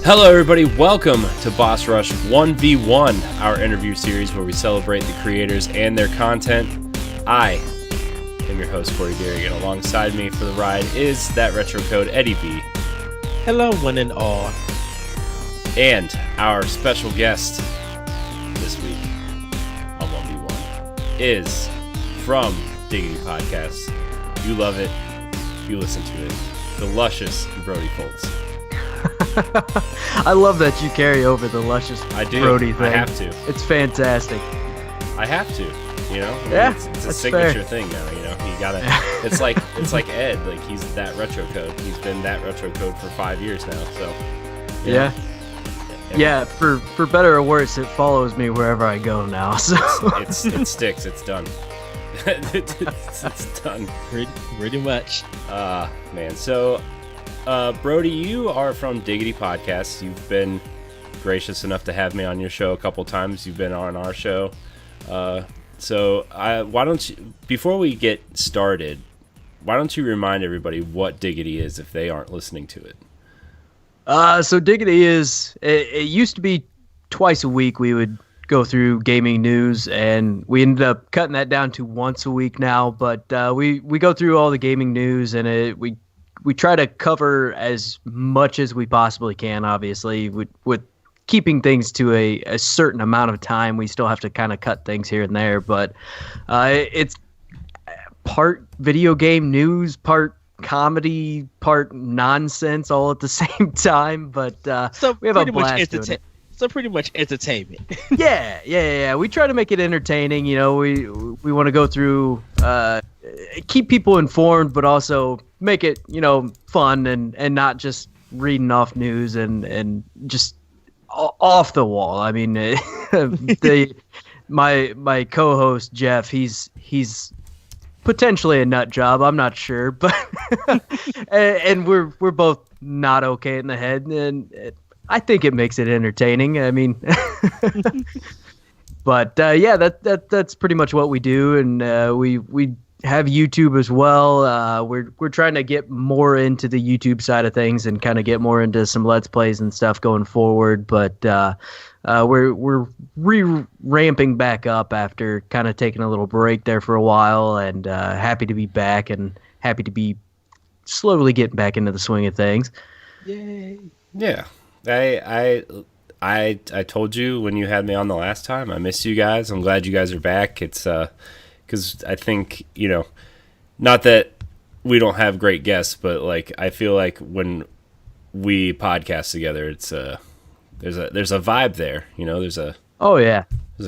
Hello everybody, welcome to Boss Rush 1v1, our interview series where we celebrate the creators and their content. I am your host, Corey Deering, and alongside me for the ride is that retro code, Eddie B. Hello, one and all. And our special guest this week on 1v1 is from Diggity Podcast. You love it, you listen to it, the luscious Brody Fultz. I love that you carry over the luscious Brody thing. I have to. It's fantastic. I have to, you know. Yeah, it's a signature thing now. You know, you gotta. It's like Ed. Like he's that retro code. He's been that retro code for 5 years now. So. Yeah. For better or worse, it follows me wherever I go now. So it sticks. It's done. it's done. Pretty much. Man. So. Brody, you are from Diggity Podcast. You've been gracious enough to have me on your show a couple times. You've been on our show. So why don't you, before we get started, why don't you remind everybody what Diggity is if they aren't listening to it? So Diggity is, it used to be twice a week we would go through gaming news, and we ended up cutting that down to once a week now. But we go through all the gaming news, and we try to cover as much as we possibly can, obviously. With keeping things to a certain amount of time, we still have to kind of cut things here and there. But it's part video game news, part comedy, part nonsense, all at the same time. But so we have a blast doing it. So pretty much entertainment. Yeah. We try to make it entertaining. You know, we want to go through, keep people informed, but also make it, you know, fun and not just reading off news and just off the wall. I mean, my co-host Jeff, he's potentially a nut job. I'm not sure, but and we're both not okay in the head, and I think it makes it entertaining. I mean, but yeah, that's pretty much what we do, and we have YouTube as well. We're trying to get more into the YouTube side of things and kind of get more into some Let's Plays and stuff going forward. But we're ramping back up after kind of taking a little break there for a while, and happy to be back and happy to be slowly getting back into the swing of things. Yay! Yeah. I told you when you had me on the last time, I miss you guys. I'm glad you guys are back. It's because I think, you know, not that we don't have great guests, but like I feel like when we podcast together, it's there's a vibe there, you know. There's a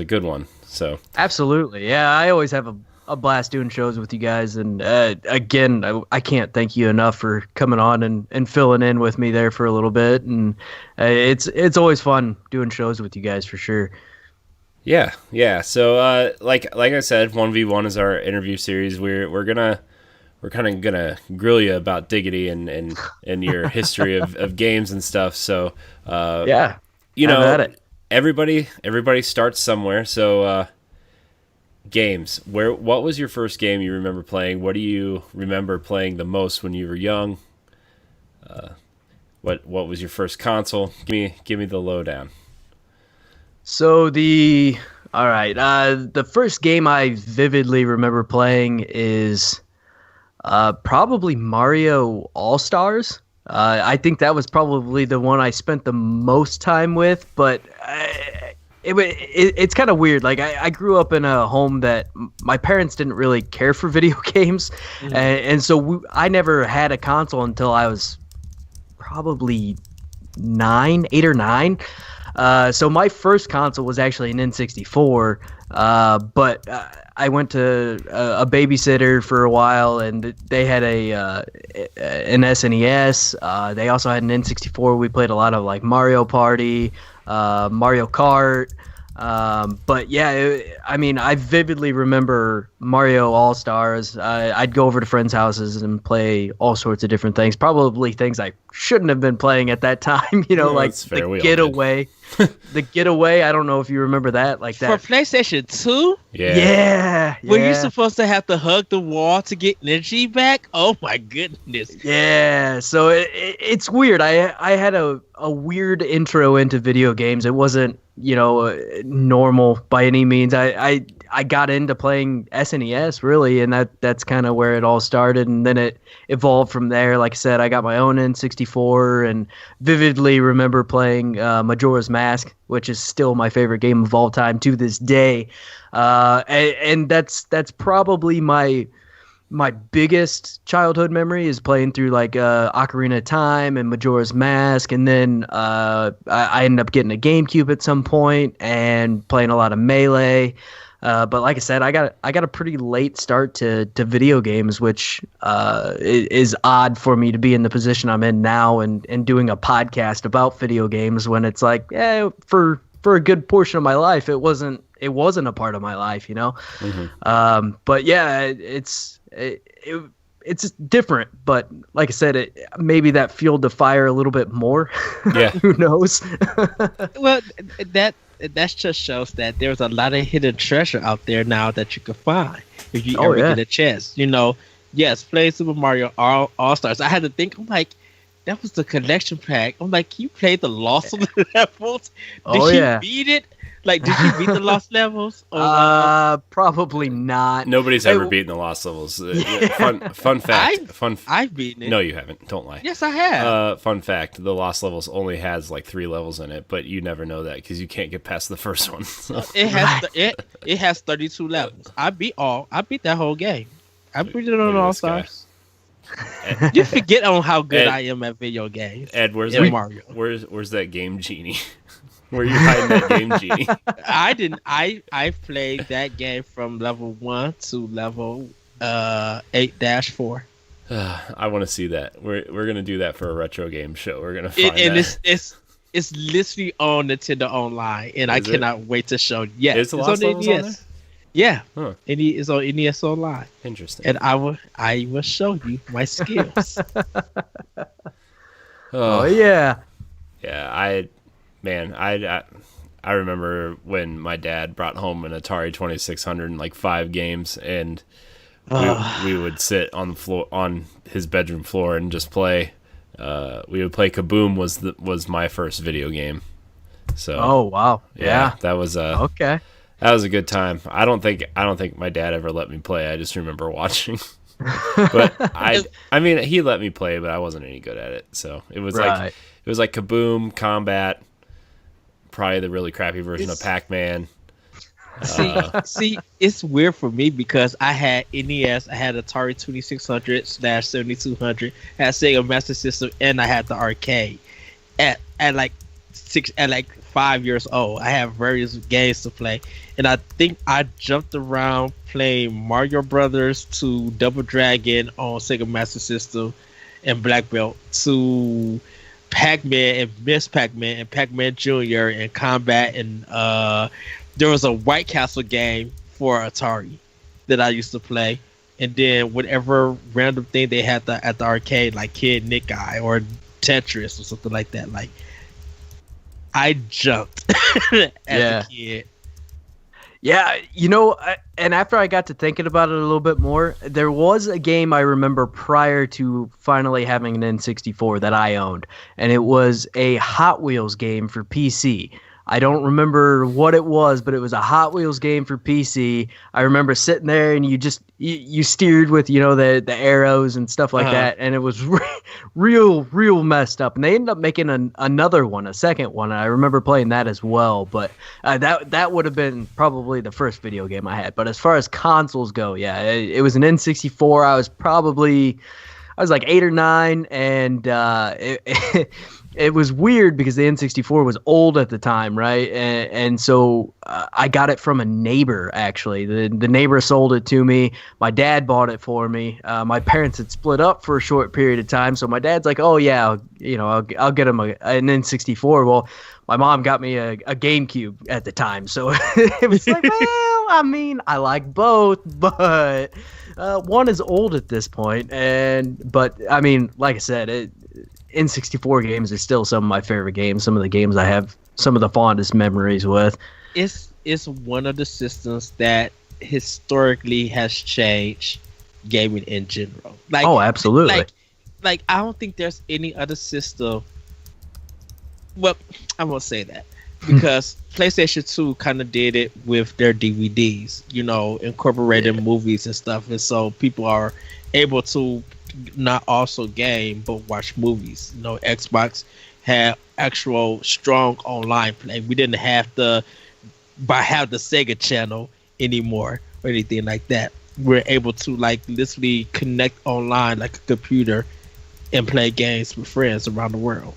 good one. So absolutely, yeah. I always have a blast doing shows with you guys, and again, I can't thank you enough for coming on and filling in with me there for a little bit, and it's always fun doing shows with you guys for sure. Yeah. So like I said, 1v1 is our interview series. We're kind of gonna grill you about Diggity and your history of games and stuff. So yeah, you know, everybody starts somewhere. So games. What was your first game you remember playing? What do you remember playing the most when you were young? What was your first console? Give me the lowdown. So the first game I vividly remember playing is probably Mario All-Stars. I think that was probably the one I spent the most time with, but it's kind of weird. Like I grew up in a home that my parents didn't really care for video games, and so I never had a console until I was probably 8 or 9. So my first console was actually an N64, but I went to a babysitter for a while, and they had an SNES. They also had an N64. We played a lot of like Mario Party, Mario Kart. But yeah, I mean, I vividly remember Mario All Stars. I'd go over to friends' houses and play all sorts of different things. Probably things I shouldn't have been playing at that time. Like the Getaway. The Getaway. I don't know if you remember that. Like that for PlayStation 2. Yeah. Were you supposed to have to hug the wall to get energy back? Oh my goodness. Yeah. So it's weird. I had a weird intro into video games. It wasn't normal by any means. I got into playing SNES really, and that's kind of where it all started, and then it evolved from there. Like I said, I got my own N64 and vividly remember playing Majora's Mask, which is still my favorite game of all time to this day. And that's probably my biggest childhood memory is playing through like Ocarina of Time and Majora's Mask, and then I ended up getting a GameCube at some point and playing a lot of Melee. But like I said, I got a pretty late start to video games, which is odd for me to be in the position I'm in now and doing a podcast about video games when it's like, for a good portion of my life, it wasn't a part of my life, Mm-hmm. But yeah, it's different, but like I said, maybe that fueled the fire a little bit more. Yeah. Who knows? Well, that just shows that there's a lot of hidden treasure out there now that you can find if you ever get a chance. Yes, play Super Mario All Stars. I had to think. I'm like, that was the collection pack. I'm like, you played the Lost levels? Did you beat it? Like, did you beat the Lost levels? Probably not. Nobody's ever beaten the Lost levels. Fun fact. I've beaten it. No, you haven't. Don't lie. Yes, I have. Fun fact: the Lost levels only has like 3 levels in it, but you never know that because you can't get past the first one. So. It has 32 levels. I beat that whole game. I beat it on All Stars. You forget on how good I am at video games. Ed, where's Mario? Where's that game genie? Where you hiding that game genie? I didn't. I played that game from level 1 to level 8-4. I want to see that. We're gonna do that for a retro game show. We're gonna find that. It's literally on Nintendo Online, and I cannot wait to show you. Yeah, it's on the NES. On there? Yeah, it's on NES Online. Interesting. And I will show you my skills. Oh yeah. Yeah, I remember when my dad brought home an Atari 2600 and like 5 games, and we would sit on the floor on his bedroom floor and just play. We would play Kaboom was my first video game. So oh wow, yeah, that was okay. That was a good time. I don't think my dad ever let me play. I just remember watching. But I mean he let me play, but I wasn't any good at it. So it was like Kaboom, Combat, probably the really crappy version of Pac-Man. See, it's weird for me because I had NES, I had Atari 2600/7200, I had Sega Master System, and I had the arcade. At like 5 years old, I have various games to play, and I think I jumped around playing Mario Brothers to Double Dragon on Sega Master System and Black Belt to Pac-Man and Miss Pac-Man and Pac-Man Jr. and Combat, and there was a White Castle game for Atari that I used to play, and then whatever random thing they had at the arcade, like Kid Nick Guy or Tetris or something like that. Like, I jumped as a kid. Yeah, and after I got to thinking about it a little bit more, there was a game I remember prior to finally having an N64 that I owned, and it was a Hot Wheels game for PC. I don't remember what it was, but it was a Hot Wheels game for PC. I remember sitting there and you steered with, the arrows and stuff like that. And it was real messed up. And they ended up making another one, a second one. And I remember playing that as well. But that would have been probably the first video game I had. But as far as consoles go, yeah, it was an N64. I was like 8 or 9, and it was weird because the N64 was old at the time, right? And so I got it from a neighbor, actually. The neighbor sold it to me. My dad bought it for me. My parents had split up for a short period of time, so my dad's like, "Oh yeah, I'll get him an N64." Well, my mom got me a GameCube at the time, so it was like, well, I mean, I like both, but one is old at this point, but I mean, like I said, N64 games are still some of my favorite games. Some of the games I have some of the fondest memories with. It's one of the systems that historically has changed gaming in general. Like, oh, absolutely. Like I don't think there's any other system. Well, I won't say that because PlayStation 2 kind of did it with their DVDs, incorporating movies and stuff, and so people are able to not also game but watch movies. Xbox had actual strong online play. We didn't have the Sega channel anymore or anything like that. We're able to literally connect online like a computer and play games with friends around the world.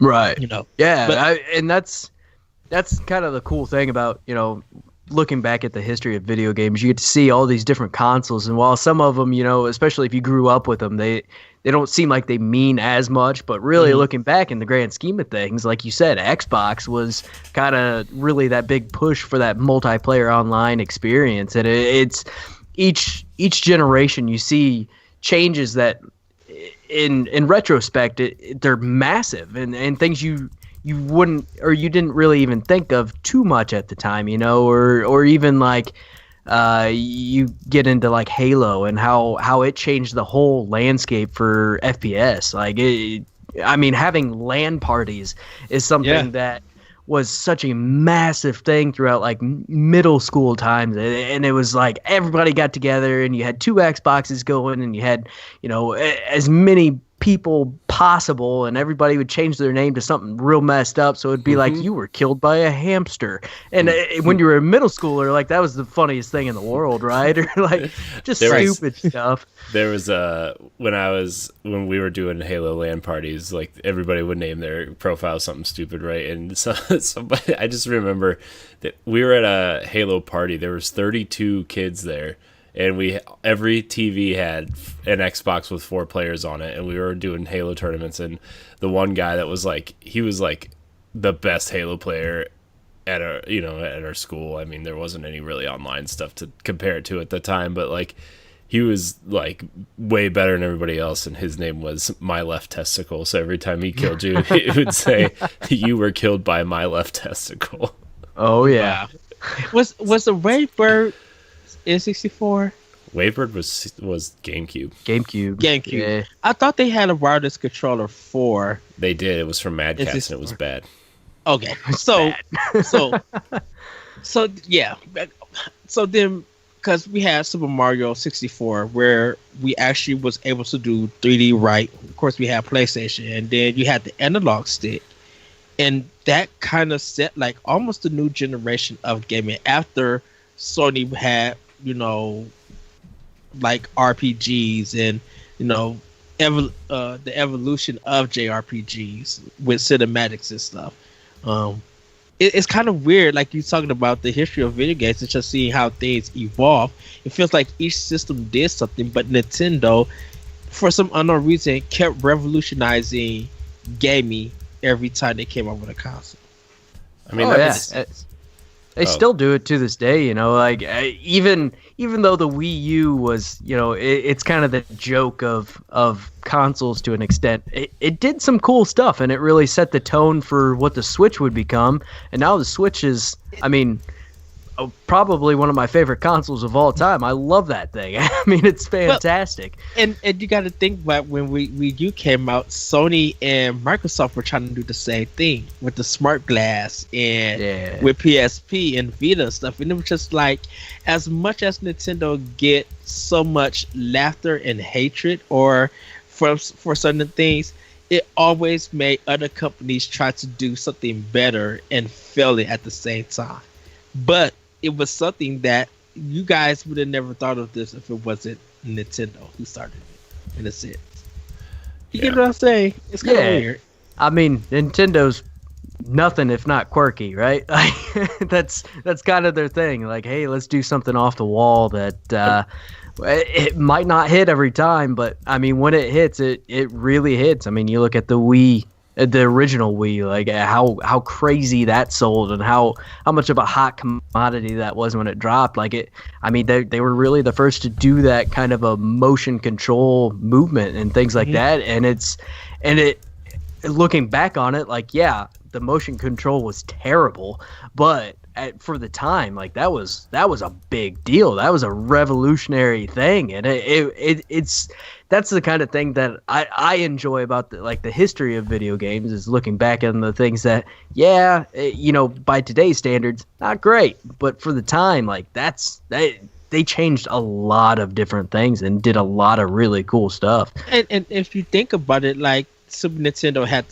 Right. Yeah, and that's kind of the cool thing about looking back at the history of video games. You get to see all these different consoles, and while some of them, especially if you grew up with them, they don't seem like they mean as much, but really looking back in the grand scheme of things, like you said, Xbox was kind of really that big push for that multiplayer online experience, and it's each generation you see changes that in retrospect they're massive and things you wouldn't, or you didn't really even think of too much at the time, or even you get into like Halo and how it changed the whole landscape for FPS. Having LAN parties is something that was such a massive thing throughout like middle school times, and it was like everybody got together and you had 2 Xboxes going and you had as many people possible, and everybody would change their name to something real messed up, so it'd be like you were killed by a hamster, and when you were a middle schooler, like that was the funniest thing in the world, right? Or like just stupid stuff. There was when we were doing Halo LAN parties, like everybody would name their profile something stupid, right? And somebody, I just remember that we were at a Halo party. There was 32 kids there, and every TV had an Xbox with 4 players on it, and we were doing Halo tournaments. And the one guy that was he was the best Halo player at our school. I mean, there wasn't any really online stuff to compare it to at the time, but he was way better than everybody else, and his name was My Left Testicle. So every time he killed you, he would say, "You were killed by my left testicle." Oh yeah. Wow. Was the Wavebird N64? Wavebird was GameCube. GameCube. Yeah. I thought they had a wireless controller for. They did. It was from Mad Catz, and it was bad. Okay, so yeah, so then. Because we had Super Mario 64, where we actually was able to do 3D right. Of course, we had PlayStation, and then you had the analog stick, and that kind of set almost a new generation of gaming. After Sony had RPGs and the evolution of JRPGs with cinematics and stuff. It's kind of weird, like you talking about the history of video games and just seeing how things evolve. It feels like each system did something, but Nintendo, for some unknown reason, kept revolutionizing gaming every time they came out with a console. I mean, they still do it to this day, even though the Wii U was, it's kind of the joke of consoles to an extent. It did some cool stuff, and it really set the tone for what the Switch would become. And now the Switch is, probably one of my favorite consoles of all time. I love that thing. I mean, it's fantastic. Well, and you got to think about when Wii U came out, Sony and Microsoft were trying to do the same thing with the Smart Glass and with PSP and Vita and stuff. And it was just as much as Nintendo get so much laughter and hatred or for certain things, it always made other companies try to do something better and fail it at the same time. But it was something that you guys would have never thought of this if it wasn't Nintendo who started it, in a sense. You get what I'm saying? It's kind of weird. I mean, Nintendo's nothing if not quirky, right? That's kind of their thing. Like, hey, let's do something off the wall that it might not hit every time, but I mean, when it hits, it really hits. I mean, you look at the Wii, the original Wii, like how crazy that sold and how much of a hot commodity that was when it dropped. Like it, I mean, they were really the first to do that kind of a motion control movement and things like that. And it looking back on it, like, yeah, the motion control was terrible, but for the time, like that was a big deal. That was a revolutionary thing, and it's that's the kind of thing that I enjoy about the history of video games, is looking back on the things that, by today's standards, not great, but for the time, like they changed a lot of different things and did a lot of really cool stuff. And if you think about it, like Super Nintendo had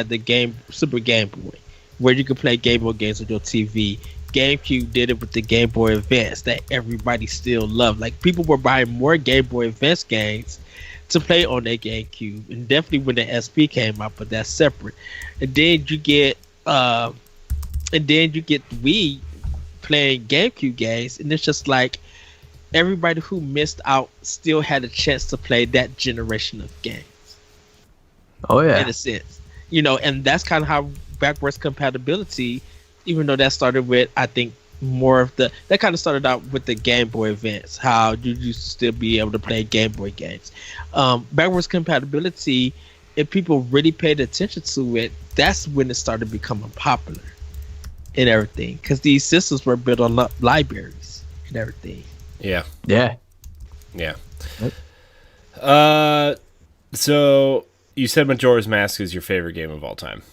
the Super Game Boy, where you could play Game Boy games on your TV. GameCube did it with the Game Boy Advance that everybody still loved. Like, people were buying more Game Boy Advance games to play on their GameCube, and definitely when the SP came out, but that's separate. And then you get Wii playing GameCube games, and it's just like everybody who missed out still had a chance to play that generation of games. Oh yeah, in a sense, and that's kind of how backwards compatibility, even though that started with, I think, that kind of started out with the Game Boy Advance, how you used to still be able to play Game Boy games. Backwards compatibility, if people really paid attention to it, that's when it started becoming popular and everything, because these systems were built on libraries and everything. Yeah. Yep. So you said Majora's Mask is your favorite game of all time.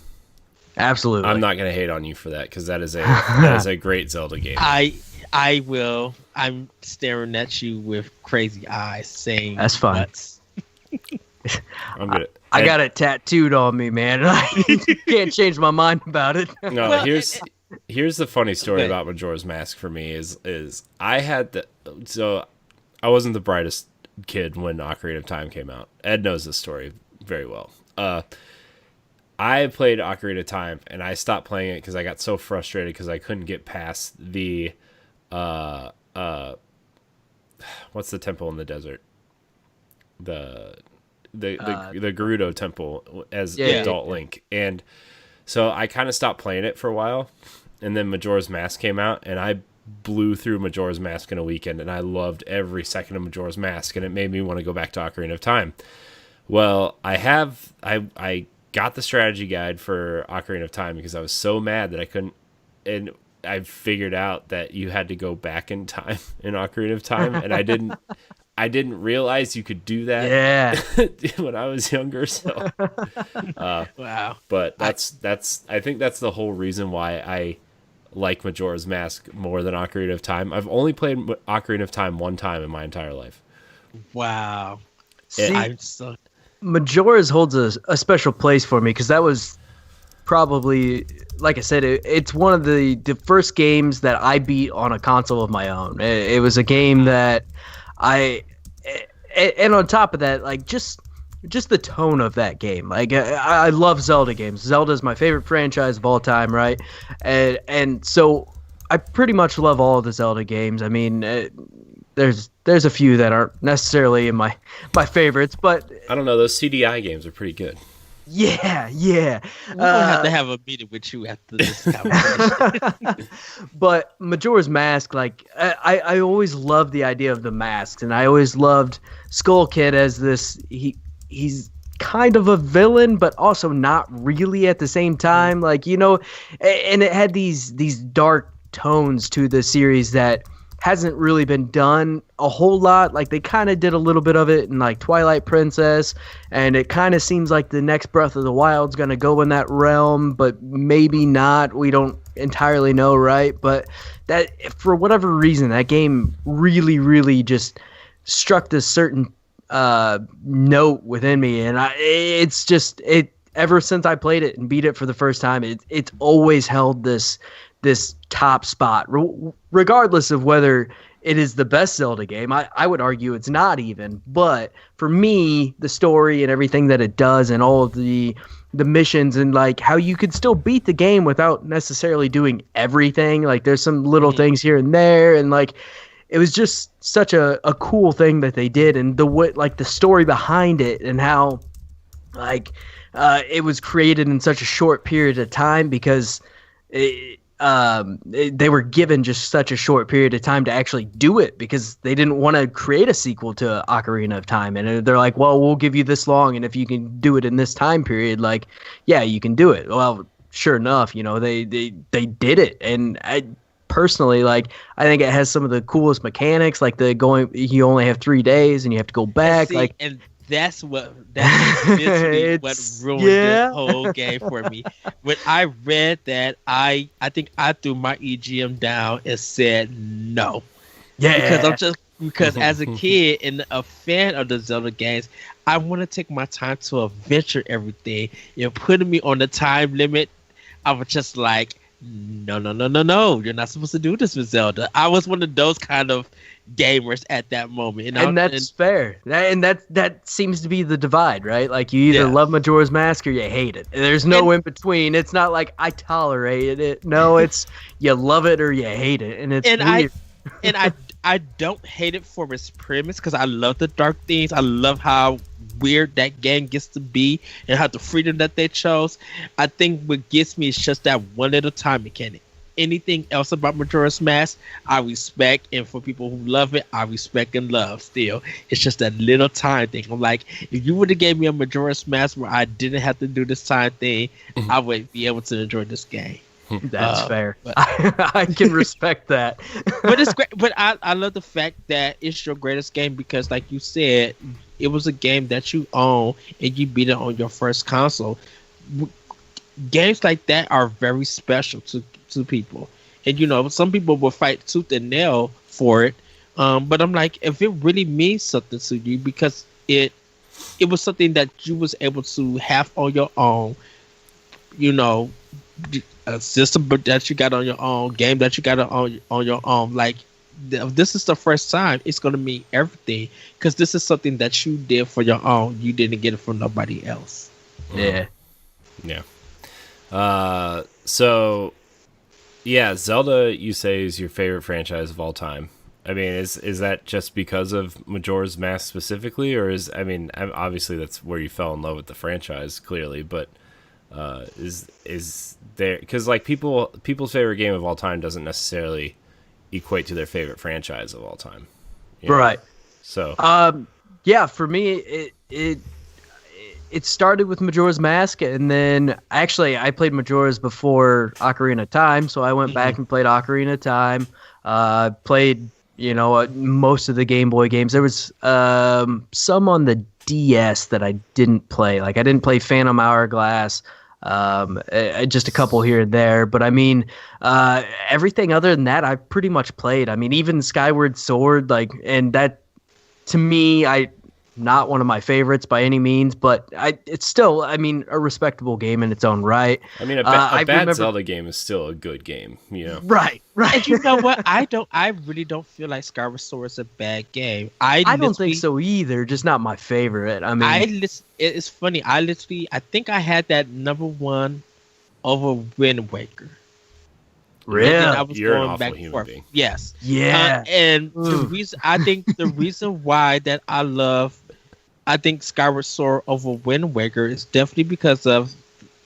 Absolutely. I'm not going to hate on you for that, because that is a great Zelda game. I will. I'm staring at you with crazy eyes, saying that's fine. I'm good. I got it tattooed on me, man. I can't change my mind about it. No, here's the funny story about Majora's Mask for me is I had so I wasn't the brightest kid when Ocarina of Time came out. Ed knows this story very well. I played Ocarina of Time, and I stopped playing it because I got so frustrated because I couldn't get past the what's the temple in the desert? The Gerudo temple as adult Link. And so I kind of stopped playing it for a while, and then Majora's Mask came out, and I blew through Majora's Mask in a weekend, and I loved every second of Majora's Mask, and it made me want to go back to Ocarina of Time. Well, I got the strategy guide for Ocarina of Time because I was so mad that I couldn't, and I figured out that you had to go back in time in Ocarina of Time, and I didn't realize you could do that when I was younger. So wow. But I think that's the whole reason why I like Majora's Mask more than Ocarina of Time. I've only played Ocarina of Time one time in my entire life. Wow. Majora's holds a special place for me because that was probably, like I said, it's one of the first games that I beat on a console of my own. It was a game that and on top of that, like just the tone of that game. Like I love Zelda games. Zelda is my favorite franchise of all time, right? And so I pretty much love all of the Zelda games. I mean, there's a few that aren't necessarily in my favorites, but I don't know. Those CDI games are pretty good. Yeah. We're gonna have to have a meeting with you after this conversation. But Majora's Mask, like I always loved the idea of the masks, and I always loved Skull Kid as this. He's kind of a villain, but also not really at the same time. Like, and it had these dark tones to the series that hasn't really been done a whole lot. Like, they kind of did a little bit of it in like Twilight Princess, and it kind of seems like the next Breath of the Wild's going to go in that realm, but maybe not. We don't entirely know, right? But that, for whatever reason, that game really, really just struck this certain note within me, and ever since I played it and beat it for the first time, it's always held this top spot, regardless of whether it is the best Zelda game. I would argue it's not even, but for me, the story and everything that it does and all of the missions and like how you could still beat the game without necessarily doing everything. Like there's some little things here and there, and like it was just such a cool thing that they did, and the story behind it and how like it was created in such a short period of time because they were given just such a short period of time to actually do it because they didn't want to create a sequel to Ocarina of Time. And they're like, well, we'll give you this long. And if you can do it in this time period, like, yeah, you can do it. Well, sure enough, they did it. And I personally, like, I think it has some of the coolest mechanics, like you only have 3 days and you have to go back. And that's literally what ruined this whole game for me. When I read that, I think I threw my EGM down and said no. Yeah. Because as a kid and a fan of the Zelda games, I want to take my time to adventure everything. Putting me on the time limit, I was just like, no, you're not supposed to do this with Zelda. I was one of those kind of gamers at that moment, and that's fair. That seems to be the divide, right? Like you either love Majora's Mask or you hate it. There's no in between. It's not like I tolerated it. No, it's you love it or you hate it, and it's weird. I don't hate it for its premise because I love the dark themes. I love how weird that game gets to be and how the freedom that they chose. I think what gets me is just that one little time mechanic. Anything else about Majora's Mask, I respect, and for people who love it, I respect and love still. It's just that little time thing. I'm like, if you would have gave me a Majora's Mask where I didn't have to do this time thing, I would be able to enjoy this game. That's fair. But, I can respect that. But it's great. But I love the fact that it's your greatest game because, like you said, it was a game that you own and you beat it on your first console. Games like that are very special to people, and some people will fight tooth and nail for it. But I'm like, if it really means something to you because it was something that you was able to have on your own, a system that you got on your own, game that you got on your own. Like, if this is the first time, it's gonna mean everything because this is something that you did for your own. You didn't get it from nobody else. Yeah. So, yeah, Zelda, you say, is your favorite franchise of all time. I mean, is that just because of Majora's Mask specifically, or obviously that's where you fell in love with the franchise, clearly, but is there, because like people's favorite game of all time doesn't necessarily equate to their favorite franchise of all time, right? So, yeah, for me, it started with Majora's Mask, and then actually I played Majora's before Ocarina of Time, so I went back and played Ocarina of Time. Played most of the Game Boy games. There was some on the DS that I didn't play. Like I didn't play Phantom Hourglass. Just a couple here and there, but I mean, everything other than that, I pretty much played. I mean, even Skyward Sword, and that to me, not one of my favorites by any means, but it's still, a respectable game in its own right. I mean, a bad Zelda game is still a good game, Right. And you know what? I really don't feel like Skyward Sword is a bad game. I don't think so either. Just not my favorite. It's funny. I think I had that number one over Wind Waker. Really? I was You're going an awful back and human forth. being. Yes. Yeah. And I think the reason why that I think Skyward Sword over Wind Waker is definitely because of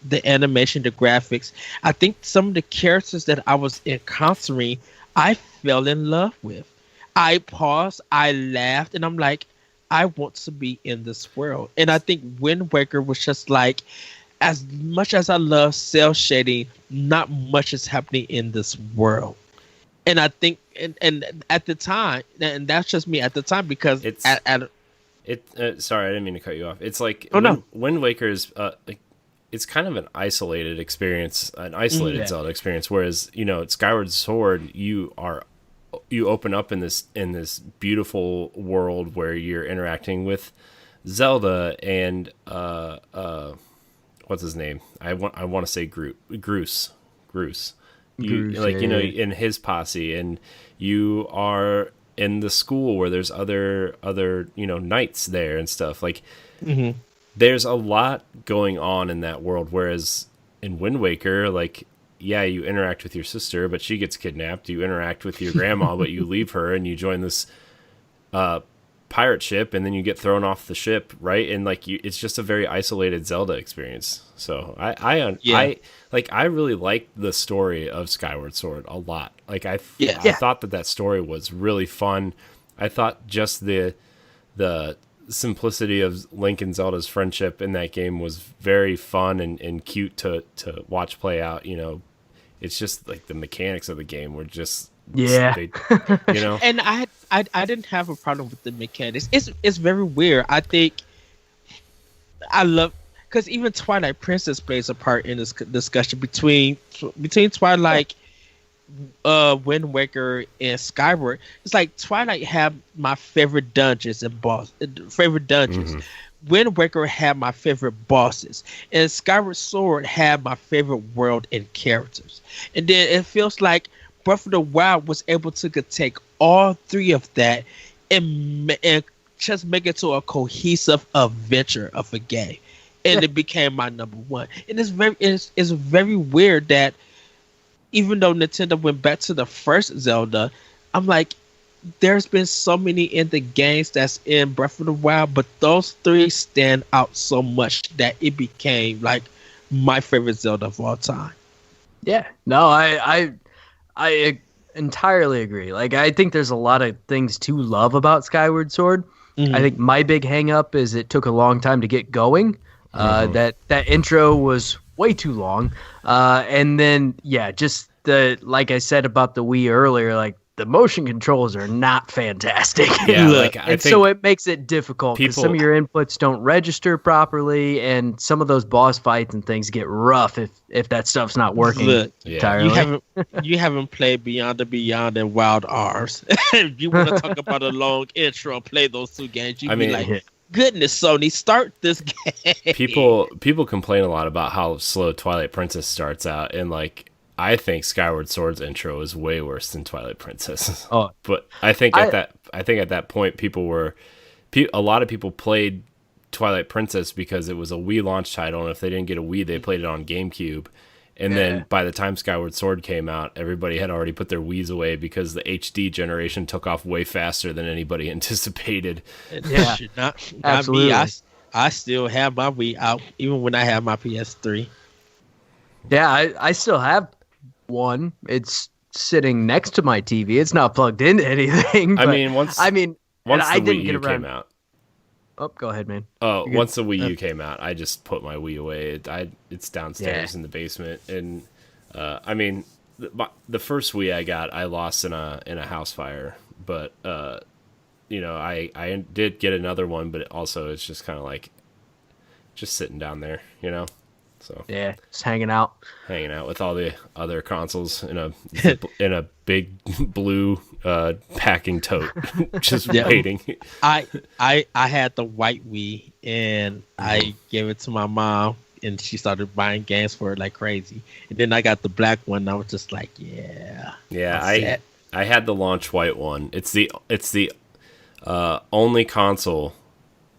the animation, the graphics. I think some of the characters that I was encountering, I fell in love with. I paused, I laughed, and I'm like, I want to be in this world. And I think Wind Waker was just like, as much as I love cel shading, not much is happening in this world. And I think, and at the time, and that's just me at the time, because it's sorry, I didn't mean to cut you off. It's like Wind Waker is it's kind of an isolated experience, Zelda experience. Whereas Skyward Sword, you open up in this beautiful world where you're interacting with Zelda and what's his name? I want to say Groose. In his posse, and you are in the school where there's other knights there and stuff. Like, there's a lot going on in that world. Whereas in Wind Waker, like, yeah, you interact with your sister, but she gets kidnapped. You interact with your grandma, but you leave her and you join this pirate ship, and then you get thrown off the ship, right? And like, it's just a very isolated Zelda experience. So I really like the story of Skyward Sword a lot. Like, I thought that story was really fun. I thought just the simplicity of Link and Zelda's friendship in that game was very fun and cute to watch play out. You know, it's just like the mechanics of the game were just they, you know. And I didn't have a problem with the mechanics. It's very weird. I think I love, because even Twilight Princess plays a part in this discussion between Twilight, Wind Waker, and Skyward. It's like Twilight had my favorite dungeons and Wind Waker had my favorite bosses, and Skyward Sword had my favorite world and characters. And then it feels like Breath of the Wild was able to take all three of that and just make it to a cohesive adventure of a game. And it became my number one. And it's very weird that even though Nintendo went back to the first Zelda, I'm like, there's been so many in the games that's in Breath of the Wild, but those three stand out so much that it became like my favorite Zelda of all time. Yeah, no, I entirely agree. Like, I think there's a lot of things to love about Skyward Sword. I think my big hang up is it took a long time to get going. That intro was way too long. And then, just like I said about the Wii earlier, like, the motion controls are not fantastic. Yeah, like, I think so it makes it difficult because some of your inputs don't register properly, and some of those boss fights and things get rough if that stuff's not working entirely. You haven't played Beyond the Beyond and Wild Arms. If you want to talk about a long intro and play those two games, you'd be like, goodness, Sony, start this game. People complain a lot about how slow Twilight Princess starts out, and like, I think Skyward Sword's intro is way worse than Twilight Princess. Oh, but I think at that point, a lot of people played Twilight Princess because it was a Wii launch title, and if they didn't get a Wii, they played it on GameCube. And then by the time Skyward Sword came out, everybody had already put their Wiis away because the HD generation took off way faster than anybody anticipated. Yeah, not me. I still have my Wii out, even when I have my PS3. Yeah, I still have one. It's sitting next to my TV. It's not plugged into anything. Once the Wii U came out. Oh, go ahead, man. Oh, once the Wii U came out, I just put my Wii away. It's downstairs in the basement, and the first Wii I got, I lost in a house fire. But I did get another one, but also it's just kind of like just sitting down there, you know. So yeah, just hanging out with all the other consoles in a big blue packing tote, just waiting. I had the white Wii, and I gave it to my mom, and she started buying games for it like crazy. And then I got the black one, and I was just like, I had the launch white one. It's the only console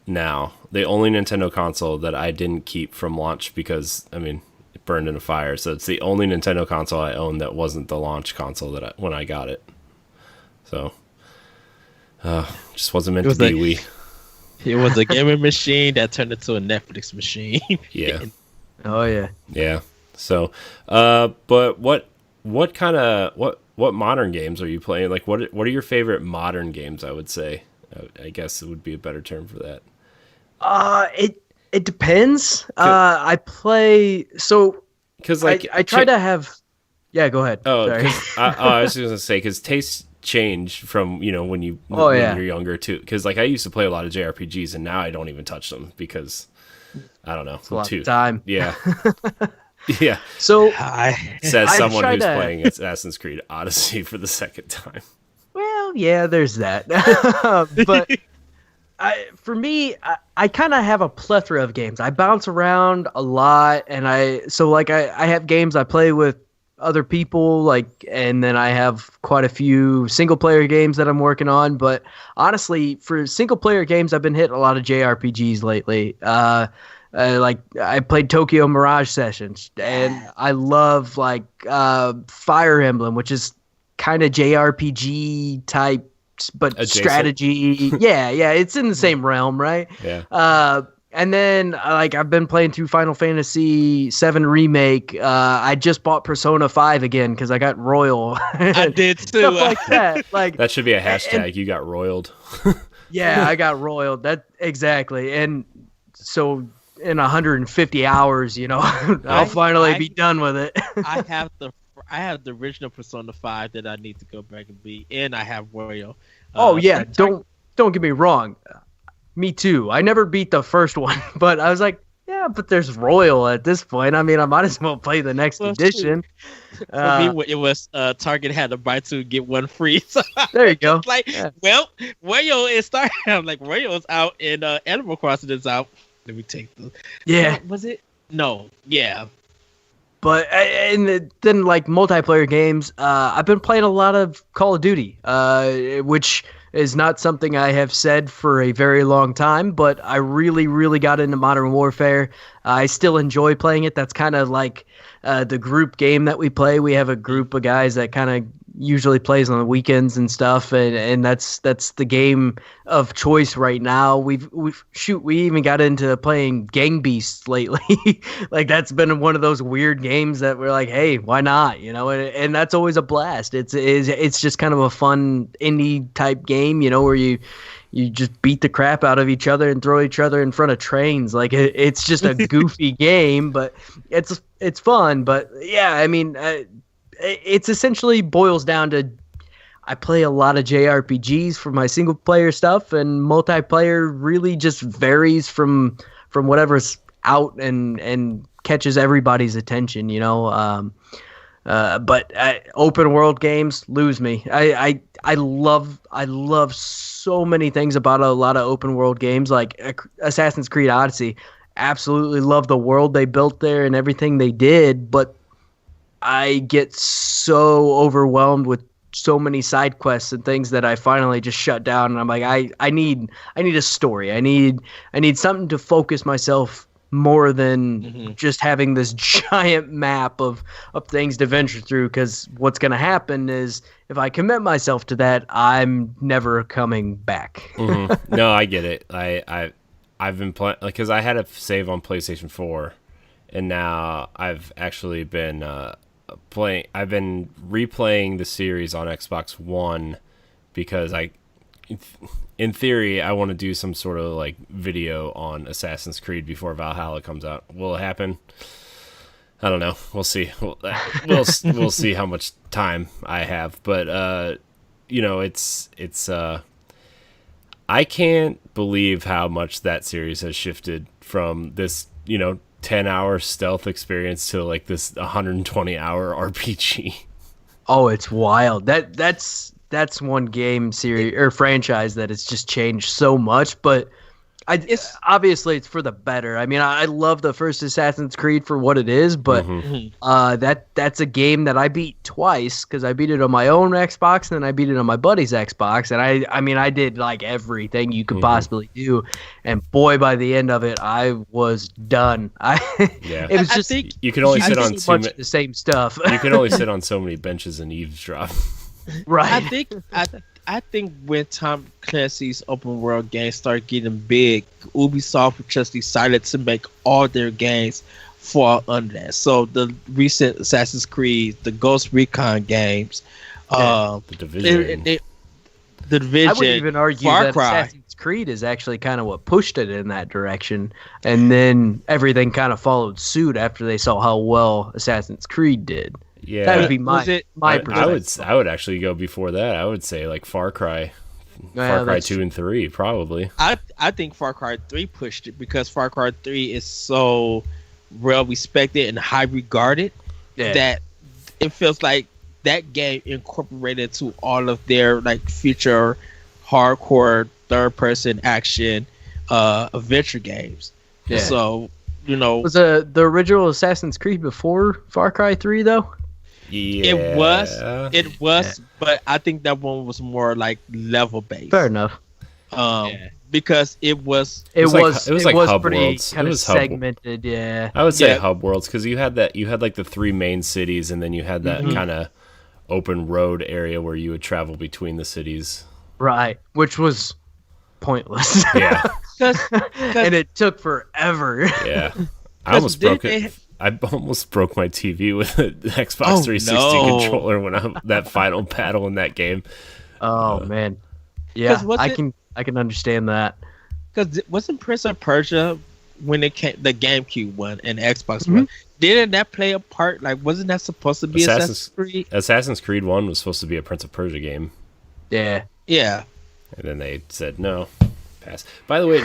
now, the only Nintendo console that I didn't keep from launch because, it burned in a fire. So it's the only Nintendo console I own that wasn't the launch console when I got it. So, just wasn't meant to be Wii. It was a gaming machine that turned into a Netflix machine. Yeah. Oh yeah. Yeah. So, but what modern games are you playing? Like, what are your favorite modern games? I would say, I guess it would be a better term for that. It depends. I play because I try to have. Yeah, go ahead. Oh, I was just gonna say because tastes change from when you're younger too. Because like I used to play a lot of JRPGs and now I don't even touch them because I don't know. It's a lot of time. Yeah. Yeah. So says someone who's playing Assassin's Creed Odyssey for the second time. Well, yeah, there's that. But for me, I kind of have a plethora of games. I bounce around a lot, and I have games I play with other people, and then I have quite a few single player games that I'm working on. But honestly, for single player games, I've been hitting a lot of JRPGs lately. I played Tokyo Mirage Sessions, and I love Fire Emblem, which is kind of JRPG type, but adjacent. Strategy. yeah, it's in the same realm, right? Yeah. And then I've been playing through Final Fantasy VII Remake. I just bought Persona 5 again because I got royal. I did too. Stuff like that. That should be a hashtag. You got royaled. Yeah, I got royaled. That exactly. And so in 150 hours, I'll finally be done with it. I have the original Persona 5 that I need to go back and beat, and I have royal. Yeah, don't get me wrong. Me too. I never beat the first one, but I was like, yeah, but there's royal at this point. I mean, I might as well play the next edition. For me, it was Target had to buy two get one free. So there you go. Royal is starting. I'm like, Royal is out, and Animal Crossing is out. Let me take the. Yeah. Was it? No. Yeah. But and then multiplayer games, I've been playing a lot of Call of Duty, which is not something I have said for a very long time, but I really, really got into Modern Warfare. I still enjoy playing it. That's kind of the group game that we play. We have a group of guys that kind of usually plays on the weekends and stuff, and that's the game of choice right now. We even got into playing Gang Beasts lately. That's been one of those weird games that we're like, hey, why not? And that's always a blast. It's just kind of a fun indie type game, where you just beat the crap out of each other and throw each other in front of trains. It's just a goofy game, but it's fun. But yeah, I mean, it's essentially boils down to I play a lot of JRPGs for my single player stuff, and multiplayer really just varies from whatever's out and catches everybody's attention, But open world games lose me. I love so many things about a lot of open world games, like Assassin's Creed Odyssey. Absolutely love the world they built there and everything they did, but I get so overwhelmed with so many side quests and things that I finally just shut down, and I'm like, I need a story. I need something to focus myself more than just having this giant map of things to venture through, because what's going to happen is if I commit myself to that, I'm never coming back. No, I get it. I've been playing because I had a save on PlayStation 4, and now I've actually been I've been replaying the series on Xbox One because in theory, I want to do some sort of video on Assassin's Creed before Valhalla comes out. Will it happen? I don't know. We'll see. We'll see how much time I have. But it's I can't believe how much that series has shifted from this 10-hour stealth experience to this 120-hour RPG. Oh, it's wild. That's one game series or franchise that has just changed so much, but obviously it's for the better. I mean, I love the first Assassin's Creed for what it is, but that's a game that I beat twice because I beat it on my own Xbox and then I beat it on my buddy's Xbox, and I did everything you could possibly do, and boy, by the end of it, I was done. It was just you can only sit on the same stuff. You can only sit on so many benches and eavesdrop. Right. I think when Tom Clancy's open world games start getting big, Ubisoft just decided to make all their games fall under that. So the recent Assassin's Creed, the Ghost Recon games, the Division, the Division. I would even argue Far that Cry. Assassin's Creed is actually kind of what pushed it in that direction, and then everything kind of followed suit after they saw how well Assassin's Creed did. Yeah, that would be my perspective. I would actually go before that. I would say Far Cry, Far Cry 2 and 3 probably. I think Far Cry 3 pushed it because Far Cry 3 is so well respected and high regarded that it feels like that game incorporated to all of their future hardcore third person action adventure games. Yeah. So was the original Assassin's Creed before Far Cry 3 though? Yeah. It was, but I think that one was more like level based. Fair enough. Because it was like pretty Hub kind of Worlds. segmented. Yeah. I would say Hub Worlds because you had like the 3 main cities, and then you had that kind of open road area where you would travel between the cities. Right, which was pointless. Yeah. And it took forever. Yeah. I almost broke it. I almost broke my TV with an Xbox 360 controller when that final battle in that game. Oh man, yeah, I can understand that. Because wasn't Prince of Persia when it came the GameCube one and Xbox one? Didn't that play a part? Like, wasn't that supposed to be Assassin's Creed? Assassin's Creed 1 was supposed to be a Prince of Persia game. Yeah. Yeah. And then they said no. Pass. By the way,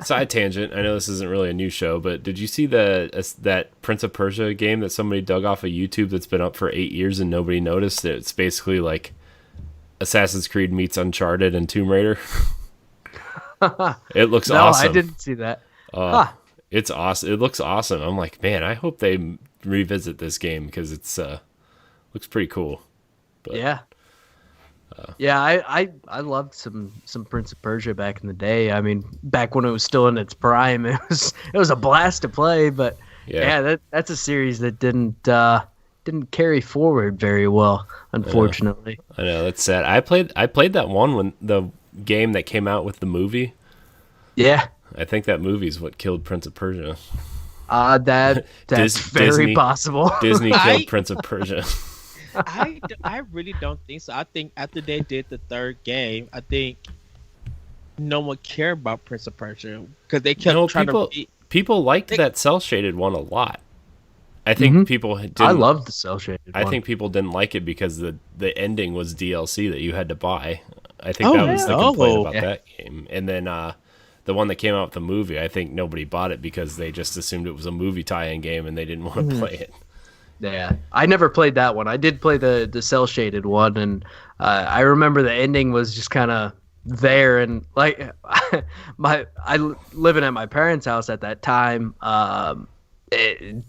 side tangent. I know this isn't really a new show, but did you see that Prince of Persia game that somebody dug off of YouTube that's been up for 8 years and nobody noticed? It's basically like Assassin's Creed meets Uncharted and Tomb Raider. It looks awesome. No, I didn't see that. It's awesome. It looks awesome. I'm like, man, I hope they revisit this game because it's looks pretty cool. But, yeah. Yeah, I loved some Prince of Persia back in the day. I mean, back when it was still in its prime, it was a blast to play. But that's a series that didn't carry forward very well, unfortunately. I know that's sad. I played that one when the game that came out with the movie. Yeah, I think that movie's what killed Prince of Persia. That's very possible. Disney killed Prince of Persia. I really don't think so. I think after they did the third game, I think no one cared about Prince of Persia because they kept trying to. People liked that cell shaded one a lot. I think people didn't. I loved the cell shaded one. I think people didn't like it because the ending was DLC that you had to buy. I think that was the complaint about that game. And then the one that came out with the movie, I think nobody bought it because they just assumed it was a movie tie-in game and they didn't want to play it. Yeah, I never played that one. I did play the cell shaded one, and I remember the ending was just kind of there. And like, I living at my parents' house at that time.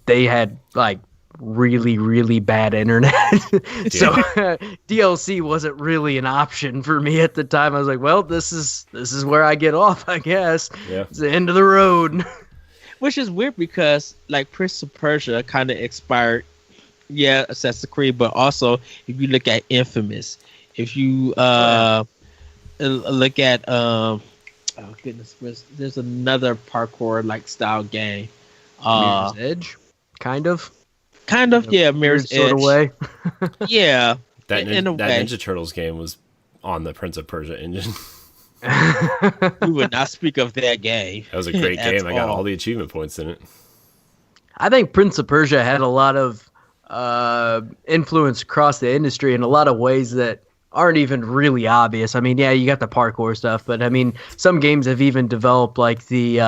They had like really, really bad internet, so DLC wasn't really an option for me at the time. I was like, well, this is where I get off, I guess. Yeah. It's the end of the road. Which is weird because like Prince of Persia kind of expired. Yeah, Assassin's Creed, but also if you look at Infamous, if you look at oh goodness, there's another parkour like style game. Mirror's Edge, kind of, yeah, Mirror's Edge sort of way. Yeah, that Ninja Turtles game was on the Prince of Persia engine. We would not speak of that game. That was a great game. I got all the achievement points in it. I think Prince of Persia had a lot of influence across the industry in a lot of ways that aren't even really obvious. I mean, yeah, you got the parkour stuff, but I mean, some games have even developed like the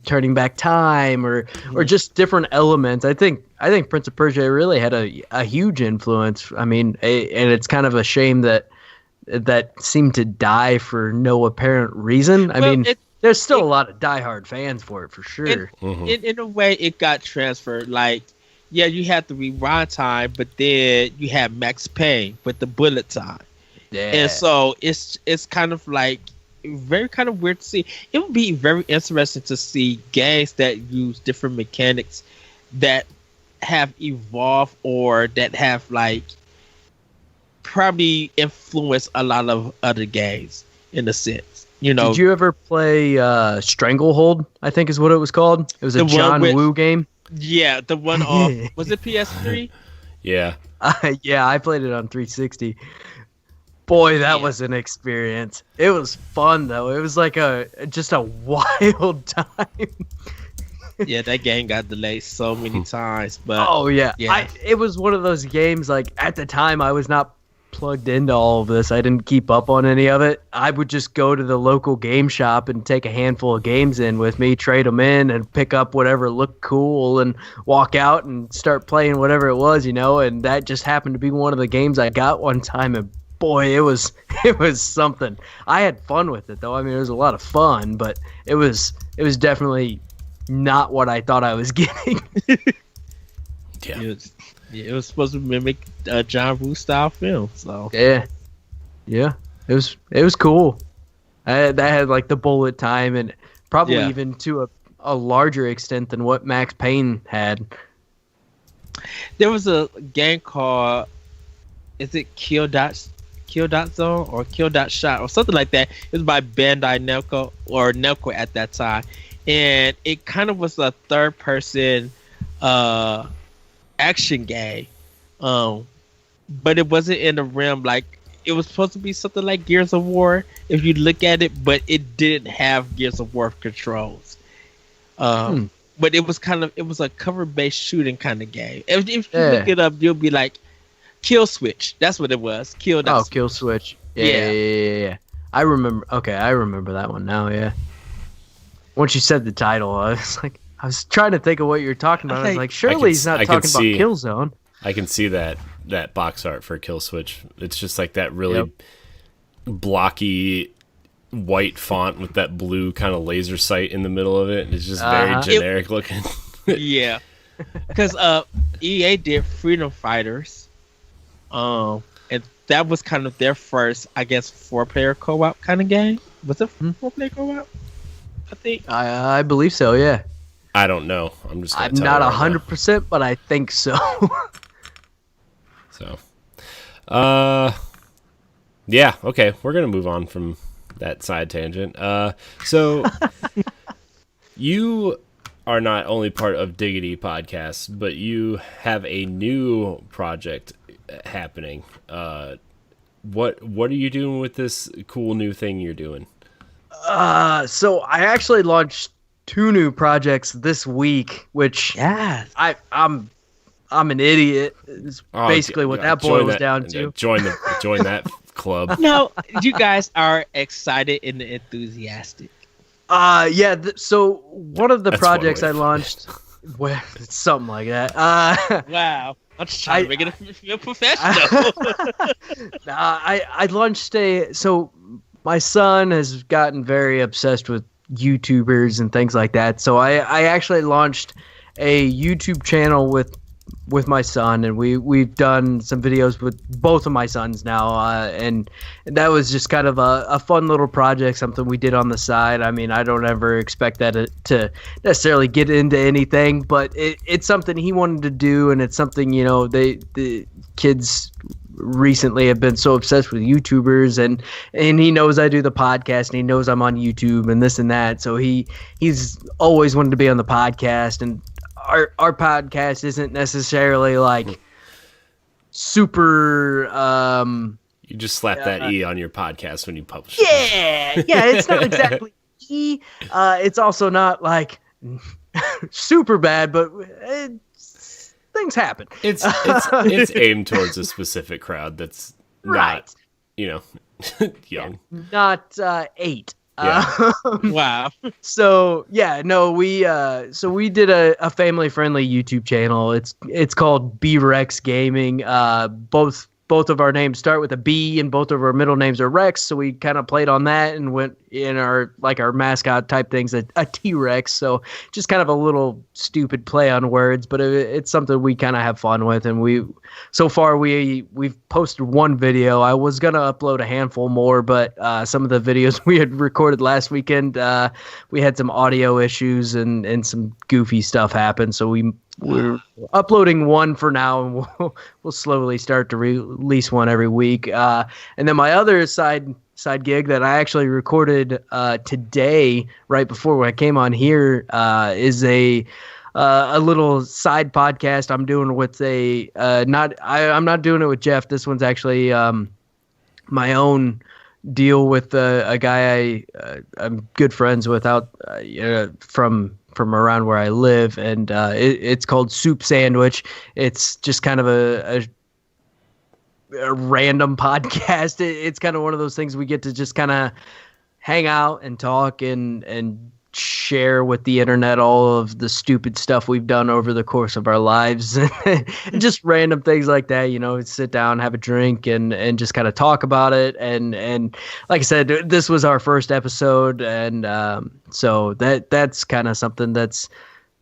turning back time or just different elements. I think Prince of Persia really had a huge influence. I mean, and it's kind of a shame that seemed to die for no apparent reason. I mean, there's still a lot of diehard fans for it, for sure. In a way, it got transferred. Like, yeah, you had the rewind time, but then you had Max Payne with the bullet time. Yeah. And so it's kind of like very kind of weird to see. It would be very interesting to see games that use different mechanics that have evolved or that have like probably influenced a lot of other games in a sense. You know, did you ever play Stranglehold? I think is what it was called. It was a John Woo game. Yeah, the one off was it PS3? Yeah. Yeah, I played it on 360. Boy, that was an experience. It was fun though. It was like just a wild time. Yeah, that game got delayed so many times. But it was one of those games. Like at the time, I was not plugged into all of this. I didn't keep up on any of it. I would just go to the local game shop and take a handful of games in with me, trade them in, and pick up whatever looked cool and walk out and start playing whatever it was, you know. And that just happened to be one of the games I got one time. And boy, it was something. I had fun with it though. I mean, it was a lot of fun, but it was definitely not what I thought I was getting. Yeah. It was supposed to mimic a John Woo style film. So Yeah. It was cool. That had like the bullet time and probably even to a larger extent than what Max Payne had. there was a game called, is it Kill Dot Zone or Kill Dot Shot or something like that? It was by Bandai Namco at that time, and it kind of was a third person action game, but it wasn't in the realm like it was supposed to be something like Gears of War if you look at it, but it didn't have Gears of War controls. But it was a cover based shooting kind of game. If you look it up, you'll be like Kill Switch. That's what it was. Kill Switch. Yeah. I remember that one now. Yeah. Once you said the title, I was trying to think of what you're talking about. I was like, surely he's not talking about Killzone. I can see that box art for Kill Switch. It's just like that really blocky white font with that blue kind of laser sight in the middle of it. It's just very generic looking. Yeah. Because EA did Freedom Fighters. And that was kind of their first, I guess, 4-player co-op kind of game. Was it 4-player co-op? I think. I believe so, yeah. I don't know. I'm not 100%, but I think so. So, yeah, okay. We're going to move on from that side tangent. So you are not only part of Diggity Podcast, but you have a new project happening. What are you doing with this cool new thing you're doing? So I actually launched 2 new projects this week, which I'm an idiot. Is basically what that boils down to. Join that club. No, you guys are excited and enthusiastic. So one of the projects I launched, well, it's something like that. Wow. I'm just trying to make it feel professional. I launched so my son has gotten very obsessed with YouTubers and things like that. So I actually launched a YouTube channel with my son, and we've done some videos with both of my sons now, and that was just kind of a fun little project, something we did on the side. I mean, I don't ever expect that to necessarily get into anything, but it's something he wanted to do, and it's something, the kids recently have been so obsessed with YouTubers, and he knows I do the podcast, and he knows I'm on YouTube and this and that, so he's always wanted to be on the podcast. And our podcast isn't necessarily like super you just slap that E on your podcast when you publish it. Yeah, it's not exactly E. It's also not like super bad, but things happen. It's aimed towards a specific crowd that's not, young. Yeah, not 8. Yeah. Wow. So we did a family friendly YouTube channel. It's called B-Rex Gaming. Both of our names start with a B, and both of our middle names are Rex. So we kind of played on that and went in our mascot type things, a T-Rex. So just kind of a little stupid play on words, but it's something we kind of have fun with. And we've posted 1 video. I was gonna upload a handful more, but some of the videos we had recorded last weekend, we had some audio issues and some goofy stuff happen. So we're uploading 1 for now, and we'll slowly start to release 1 every week. And then my other side gig that I actually recorded today, right before I came on here, is a little side podcast I'm doing with I'm not doing it with Jeff. This one's actually my own deal with a guy I'm good friends with out from around where I live, and it's called Soup Sandwich. It's just kind of a random podcast. It's kind of one of those things we get to just kind of hang out and talk and share with the internet all of the stupid stuff we've done over the course of our lives. Just random things like that, sit down, have a drink, and just kind of talk about it. And like I said, this was our first episode, and so that's kind of something that's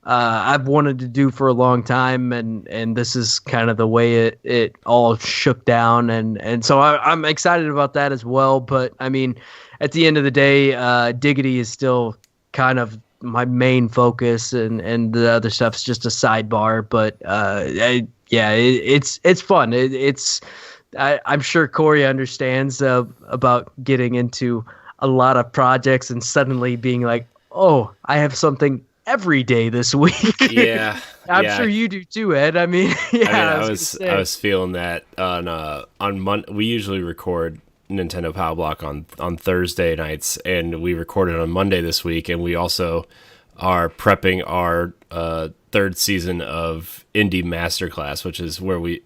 I've wanted to do for a long time, and this is kind of the way it all shook down, and so I'm excited about that as well. But I mean, at the end of the day, Diggity is still kind of my main focus, and the other stuff's just a sidebar. But it's fun. I'm sure Corey understands about getting into a lot of projects and suddenly being like, oh, I have something every day this week. Yeah. I'm sure you do too, Ed. I mean, yeah. I was feeling that on Monday. We usually record Nintendo Power Block on Thursday nights, and we recorded on Monday this week, and we also are prepping our third season of Indie Masterclass, which is where we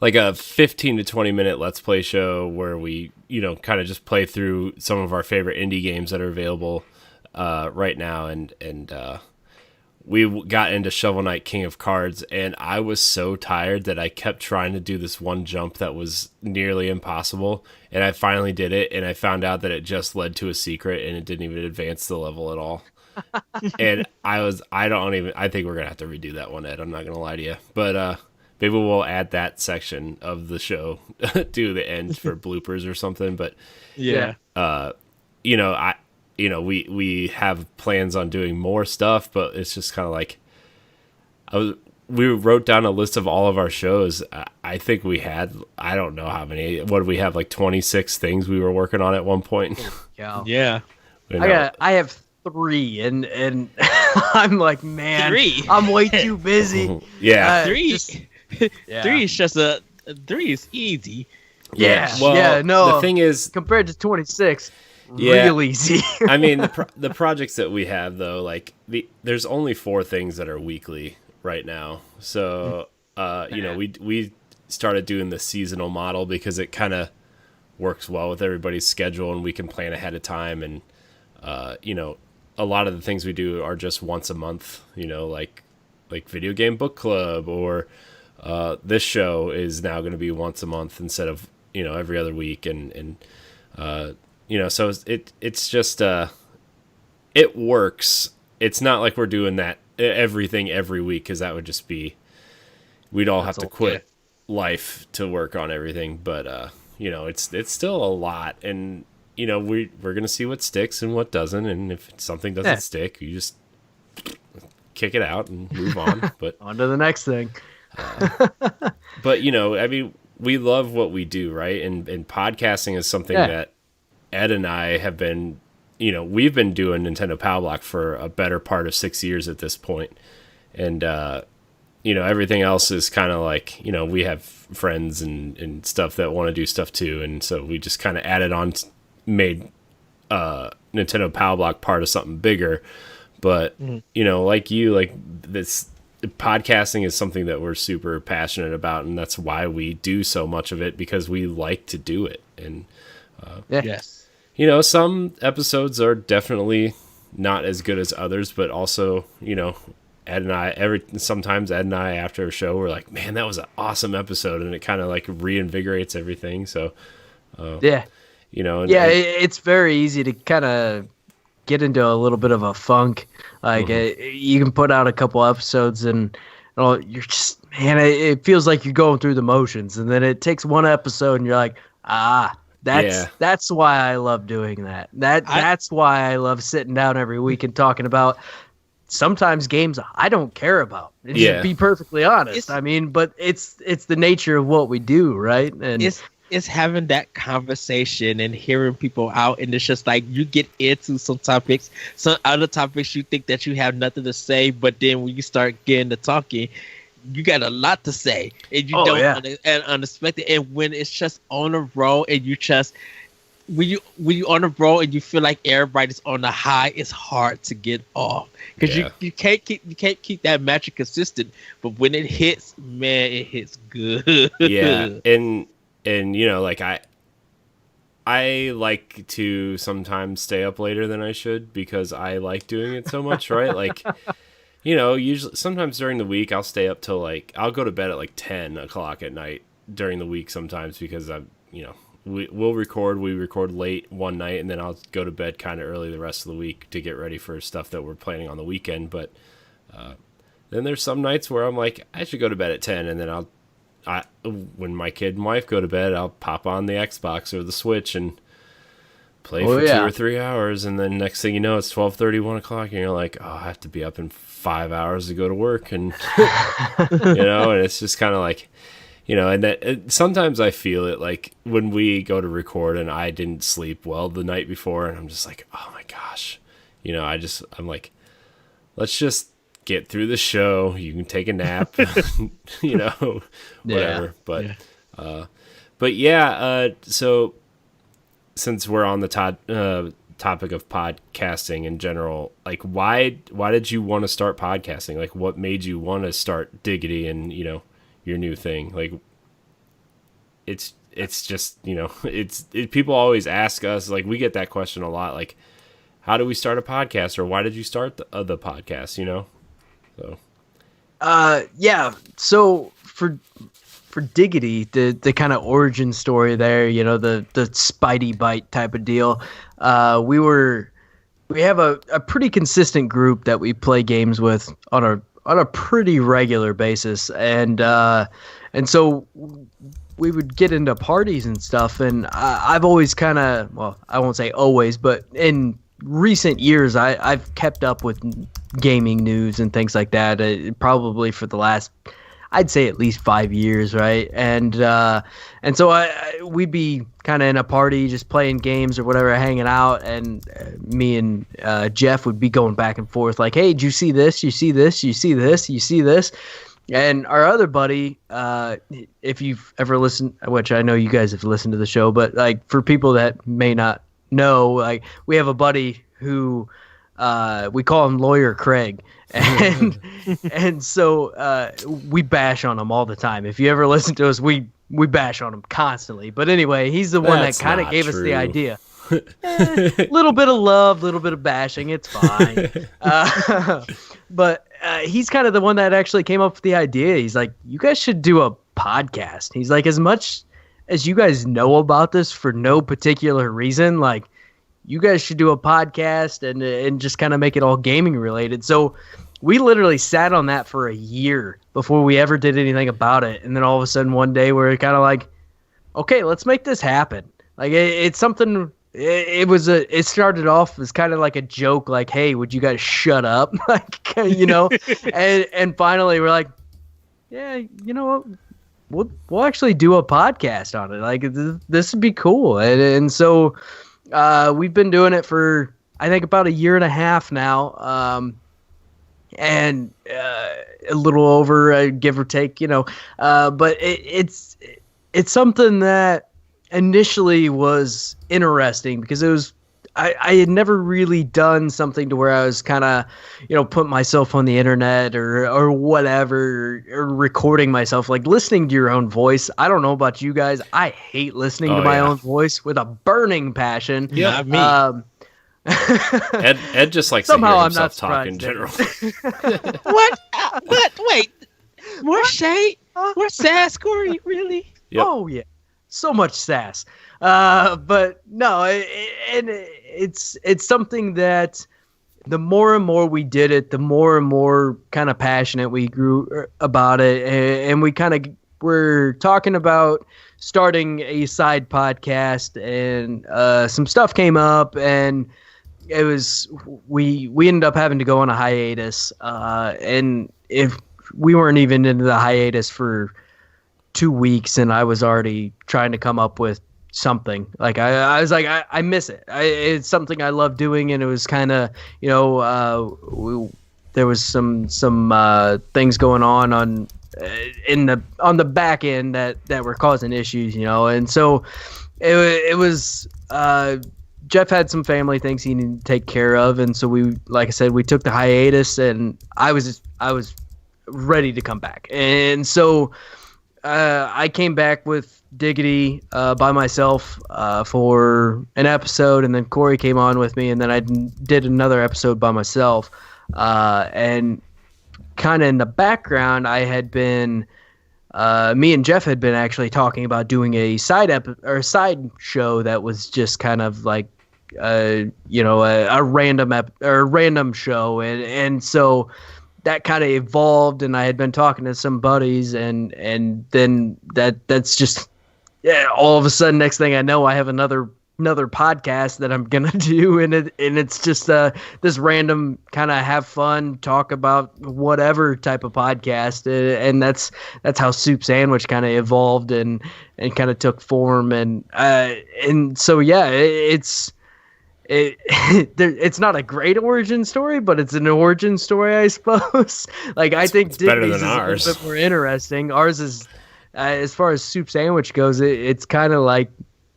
like a 15 to 20 minute Let's Play show where we, kind of just play through some of our favorite indie games that are available right now. And we got into Shovel Knight King of Cards, and I was so tired that I kept trying to do this one jump that was nearly impossible. And I finally did it, and I found out that it just led to a secret, and it didn't even advance the level at all. And I think we're going to have to redo that one, Ed. I'm not going to lie to you. But, maybe we'll add that section of the show to the end for bloopers or something. But Yeah. we have plans on doing more stuff, but it's just kind of like we wrote down a list of all of our shows. I think we had, I don't know how many. What did we have, like 26 things we were working on at one point? Yeah. I have 3, and I'm like, man, 3? I'm way too busy. Yeah. 3. 3 is just 3 is easy. Yeah. Well, no. the thing is, compared to 26, Yeah. real easy. I mean, the projects that we have, though, like there's only 4 things that are weekly right now. So, we started doing the seasonal model because it kind of works well with everybody's schedule, and we can plan ahead of time. And a lot of the things we do are just once a month. Like video game book club, or this show is now going to be once a month instead of every other week, and so it's just it works. It's not like we're doing that everything every week, because that would just be, we'd all have to quit life to work on everything. But it's still a lot, and we're gonna see what sticks and what doesn't, and if something doesn't stick, you just kick it out and move on. But on to the next thing. But I mean, we love what we do, right? And podcasting is something that Ed and I have been, we've been doing Nintendo Power Block for a better part of 6 years at this point. And, everything else is kind of like, we have friends and stuff that want to do stuff too. And so we just kind of added on, made Nintendo Power Block part of something bigger. But, like this podcasting is something that we're super passionate about. And that's why we do so much of it, because we like to do it. And, Yes. Some episodes are definitely not as good as others, but also, Ed and I, sometimes Ed and I, after a show, we're like, man, that was an awesome episode. And it kind of like reinvigorates everything. So, it's very easy to kind of get into a little bit of a funk. Like you can put out a couple episodes and you're just, man, it feels like you're going through the motions. And then it takes one episode and you're like, that's why I love doing that. That's why I love sitting down every week and talking about sometimes games I don't care about. To be perfectly honest. But it's the nature of what we do, right? And it's having that conversation and hearing people out, and it's just like you get into some topics, some other topics you think that you have nothing to say, but then when you start getting to talking, you got a lot to say, and you and unexpected. And when it's just on a roll, and you just when you on a roll and you feel like everybody's on the high, it's hard to get off, because you can't keep that magic consistent. But when it hits, man, it hits good. Yeah, and like I like to sometimes stay up later than I should, because I like doing it so much, right? Like, usually sometimes during the week I'll stay up till I'll go to bed at like 10 o'clock at night during the week sometimes, because we'll record. We record late one night, and then I'll go to bed kind of early the rest of the week to get ready for stuff that we're planning on the weekend. But then there's some nights where I'm like, I should go to bed at 10, and then when my kid and wife go to bed, I'll pop on the Xbox or the Switch and play for 2 or 3 hours, and then next thing you know, it's 12:30, 1 o'clock, and you're like, oh, I have to be up in 5 hours to go to work, and and it's just kind of like, and that sometimes I feel it like when we go to record and I didn't sleep well the night before, and I'm just like, oh my gosh, I'm like, let's just get through the show. You can take a nap, whatever. But so since we're on the topic of podcasting in general, like why did you want to start podcasting? Like what made you want to start Diggity and your new thing? Like it's just people always ask us, like we get that question a lot, like how do we start a podcast, or why did you start the podcast? So for Diggity, the kind of origin story there, the Spidey bite type of deal. We have a pretty consistent group that we play games with on a pretty regular basis, and so we would get into parties and stuff. And I've always kind of, well, I won't say always, but in recent years, I've kept up with gaming news and things like that. Probably for the last, I'd say at least 5 years, right? And so we'd be kind of in a party, just playing games or whatever, hanging out, and me and Jeff would be going back and forth, like, "Hey, did you see this? You see this? You see this? You see this?" And our other buddy, if you've ever listened, which I know you guys have listened to the show, but like for people that may not know, like we have a buddy who we call him Lawyer Craig, and so we bash on him all the time. If you ever listen to us, we bash on him constantly. But anyway, he's the one that kind of gave us the idea. Little bit of love, little bit of bashing, it's fine. But he's kind of the one that actually came up with the idea. He's like, you guys should do a podcast. He's like, as much as you guys know about this for no particular reason, like, you guys should do a podcast and just kind of make it all gaming related. So we literally sat on that for a year before we ever did anything about it. And then all of a sudden one day we're kind of like, okay, let's make this happen. Like it's something. It started off as kind of like a joke, like, hey, would you guys shut up? Like, and finally we're like, yeah, you know what? We'll actually do a podcast on it. Like this would be cool. And so we've been doing it for, I think, about a year and a half now. And a little over, give or take, but it's something that initially was interesting because it was, I had never really done something to where I was kind of, putting myself on the internet or whatever, or recording myself, like listening to your own voice. I don't know about you guys. I hate listening to my own voice with a burning passion. Yeah, me. Ed just likes somehow to hear himself talk in general. What? Wait. More shade? More sass, Corey? Really? Yep. Oh, yeah. So much sass. But no, it's something that the more and more we did it, the more and more kind of passionate we grew about it. And we kind of were talking about starting a side podcast, and some stuff came up, and it was we ended up having to go on a hiatus. And if we weren't even into the hiatus for 2 weeks, and I was already trying to come up with something. Like I was like, I miss it. It's something I love doing, and it was kind of, there was some things going on on the back end that were causing issues, and so it was. Jeff had some family things he needed to take care of, and so we, like I said, we took the hiatus, and I was ready to come back, and so. I came back with Diggity by myself for an episode, and then Corey came on with me, and then I did another episode by myself. And kind of in the background, I had been me and Jeff had been actually talking about doing a side show that was just kind of like a random show, and so that kind of evolved, and I had been talking to some buddies, and then that's just all of a sudden, next thing I know, I have another podcast that I'm gonna do, and it's just this random kind of have fun, talk about whatever type of podcast, and that's how Soup Sandwich kind of evolved and kind of took form, and so yeah, it's not a great origin story, but it's an origin story, I suppose. Like, I think Diggity's is ours. A little bit more interesting. Ours is, as far as Soup Sandwich goes, it's kind of like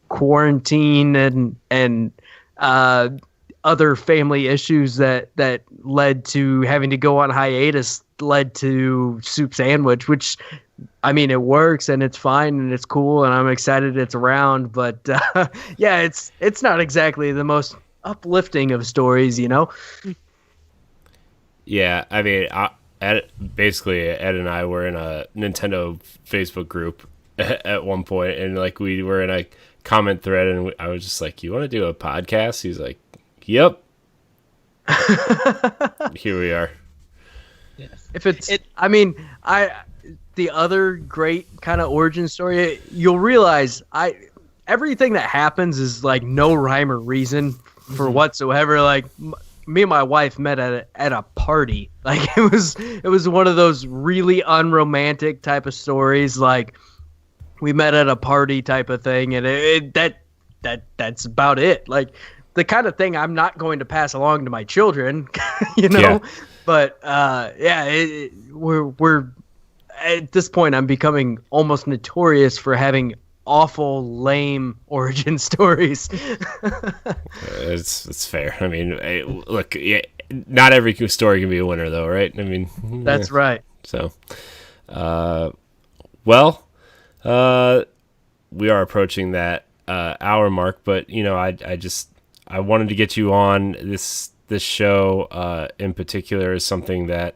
quarantine and other family issues that led to having to go on hiatus led to Soup Sandwich, which, I mean, it works and it's fine and it's cool and I'm excited it's around, but yeah, it's not exactly the most uplifting of stories, you know? Yeah, I mean, basically Ed and I were in a Nintendo Facebook group at one point, and like we were in a comment thread, and I was just like, "You want to do a podcast?" He's like, "Yep." Here we are. Yes. The other great kind of origin story, you'll realize everything that happens is like no rhyme or reason for whatsoever. Like me and my wife met at a party. Like it was one of those really unromantic type of stories. Like we met at a party type of thing, and that's about it. Like the kind of thing I'm not going to pass along to my children, you know. Yeah. But we're at this point, I'm becoming almost notorious for having awful, lame origin stories. It's fair. I mean, look, not every story can be a winner, though, right? I mean, that's right. So, we are approaching that hour mark, but you know, I wanted to get you on this show in particular is something that,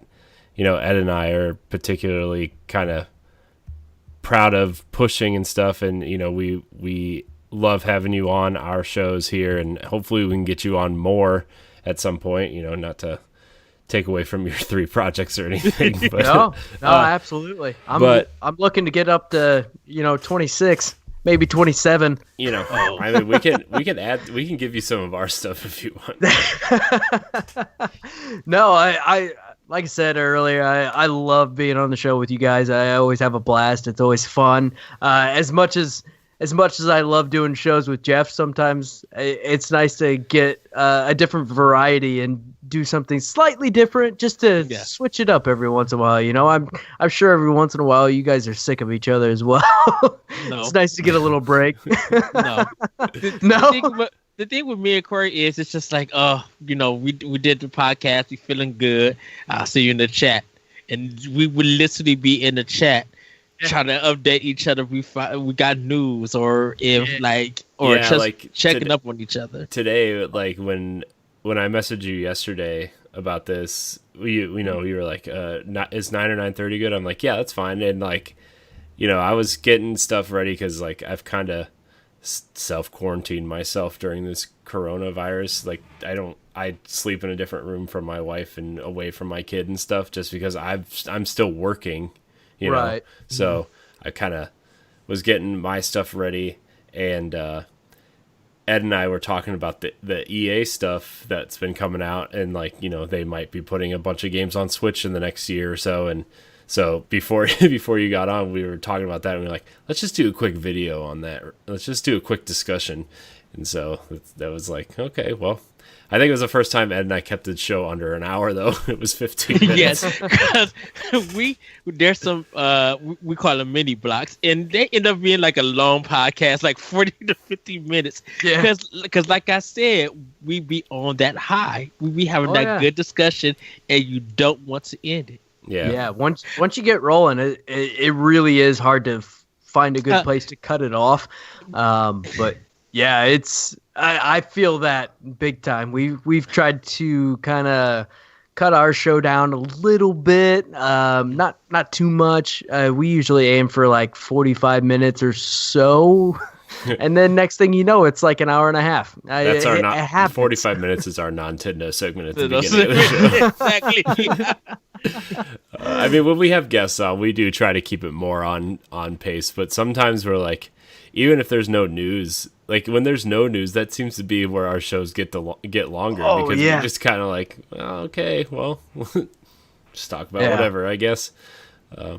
you know, Ed and I are particularly kind of proud of pushing and stuff, and you know, we love having you on our shows here, and hopefully we can get you on more at some point, you know, not to take away from your 3 projects or anything, but no, absolutely. I'm looking to get up to, you know, 26, maybe 27. You know, I mean, we can give you some of our stuff if you want. No, I like I said earlier, I love being on the show with you guys. I always have a blast. It's always fun. As much as I love doing shows with Jeff, sometimes it's nice to get a different variety and do something slightly different, just to switch it up every once in a while. You know, I'm sure every once in a while you guys are sick of each other as well. No. It's nice to get a little break. No. The thing with me and Corey is it's just like, you know, we did the podcast, we feeling good. I'll see you in the chat, and we would literally be in the chat trying to update each other. We got news, or just checking up on each other. Today, like when I messaged you yesterday about this, you know, you were like, is 9 or 9:30 good? I'm like, yeah, that's fine. And like, you know, I was getting stuff ready because like I've kind of self-quarantined myself during this coronavirus. Like I sleep in a different room from my wife and away from my kid and stuff, just because I'm still working, you know. So I kind of was getting my stuff ready, and Ed and I were talking about the EA stuff that's been coming out, and like, you know, they might be putting a bunch of games on Switch in the next year or so, and so before you got on, we were talking about that, and we were like, let's just do a quick video on that. Let's just do a quick discussion. And so that was like, okay, well, I think it was the first time Ed and I kept the show under an hour, though. It was 15 minutes. Yes, because there's some, we call them mini blocks, and they end up being like a long podcast, like 40 to 50 minutes. Yeah. Because like I said, we be on that high. We be having good discussion, and you don't want to end it. Yeah. Once you get rolling, it really is hard to find a good place to cut it off. But yeah, I feel that big time. We've tried to kind of cut our show down a little bit, not too much. We usually aim for like 45 minutes or so. And then next thing you know, it's like an hour and a half. That's our 45 minutes is our Nintendo segment at the beginning of the show. Exactly. I mean, when we have guests on, we do try to keep it more on pace. But sometimes we're like, even if there's no news, like when there's no news, that seems to be where our shows get longer because we're just kind of like, okay, well, just talk about whatever, I guess.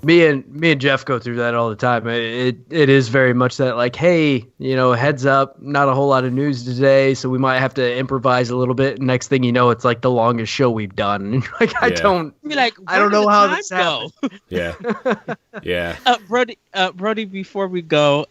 Me and Jeff go through that all the time. It is very much that like, hey, heads up, not a whole lot of news today, so we might have to improvise a little bit. And next thing you know, it's like the longest show we've done. Like I don't know how this happened. Yeah, yeah. Brody, before we go,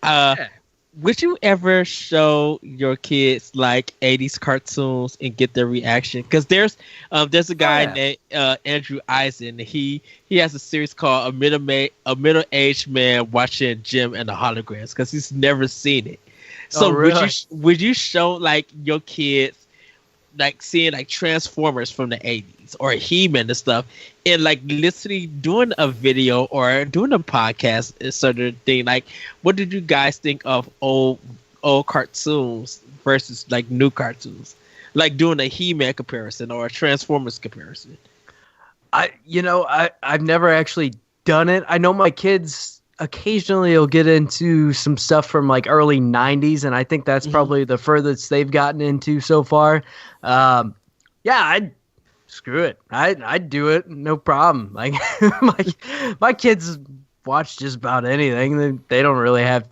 would you ever show your kids like 80s cartoons and get their reaction? Because there's a guy named Andrew Eisen. He has a series called a middle-aged man watching Jim and the Holograms because he's never seen it. So really? would you show like your kids like seeing like Transformers from the 80s or He-Man and stuff, and like literally doing a video or doing a podcast sort of thing? Like, what did you guys think of old cartoons versus like new cartoons? Like doing a He-Man comparison or a Transformers comparison. I've never actually done it. I know my kids occasionally will get into some stuff from like early 90s, and I think that's probably the furthest they've gotten into so far. I'd screw it. I'd do it, no problem. Like my kids watch just about anything. They don't really have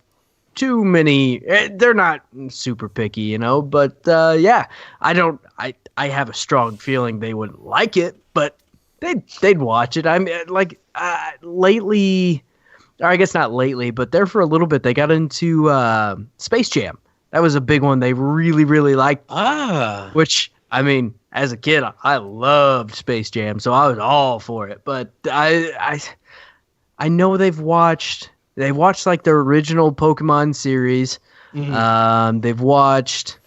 too many. They're not super picky, but I have a strong feeling they wouldn't like it, but they'd watch it. I mean, like lately, or I guess not lately, but there for a little bit, they got into Space Jam. That was a big one they really, really liked. Which, I mean, as a kid, I loved Space Jam, so I was all for it. But I know they've watched like the original Pokemon series. They've watched.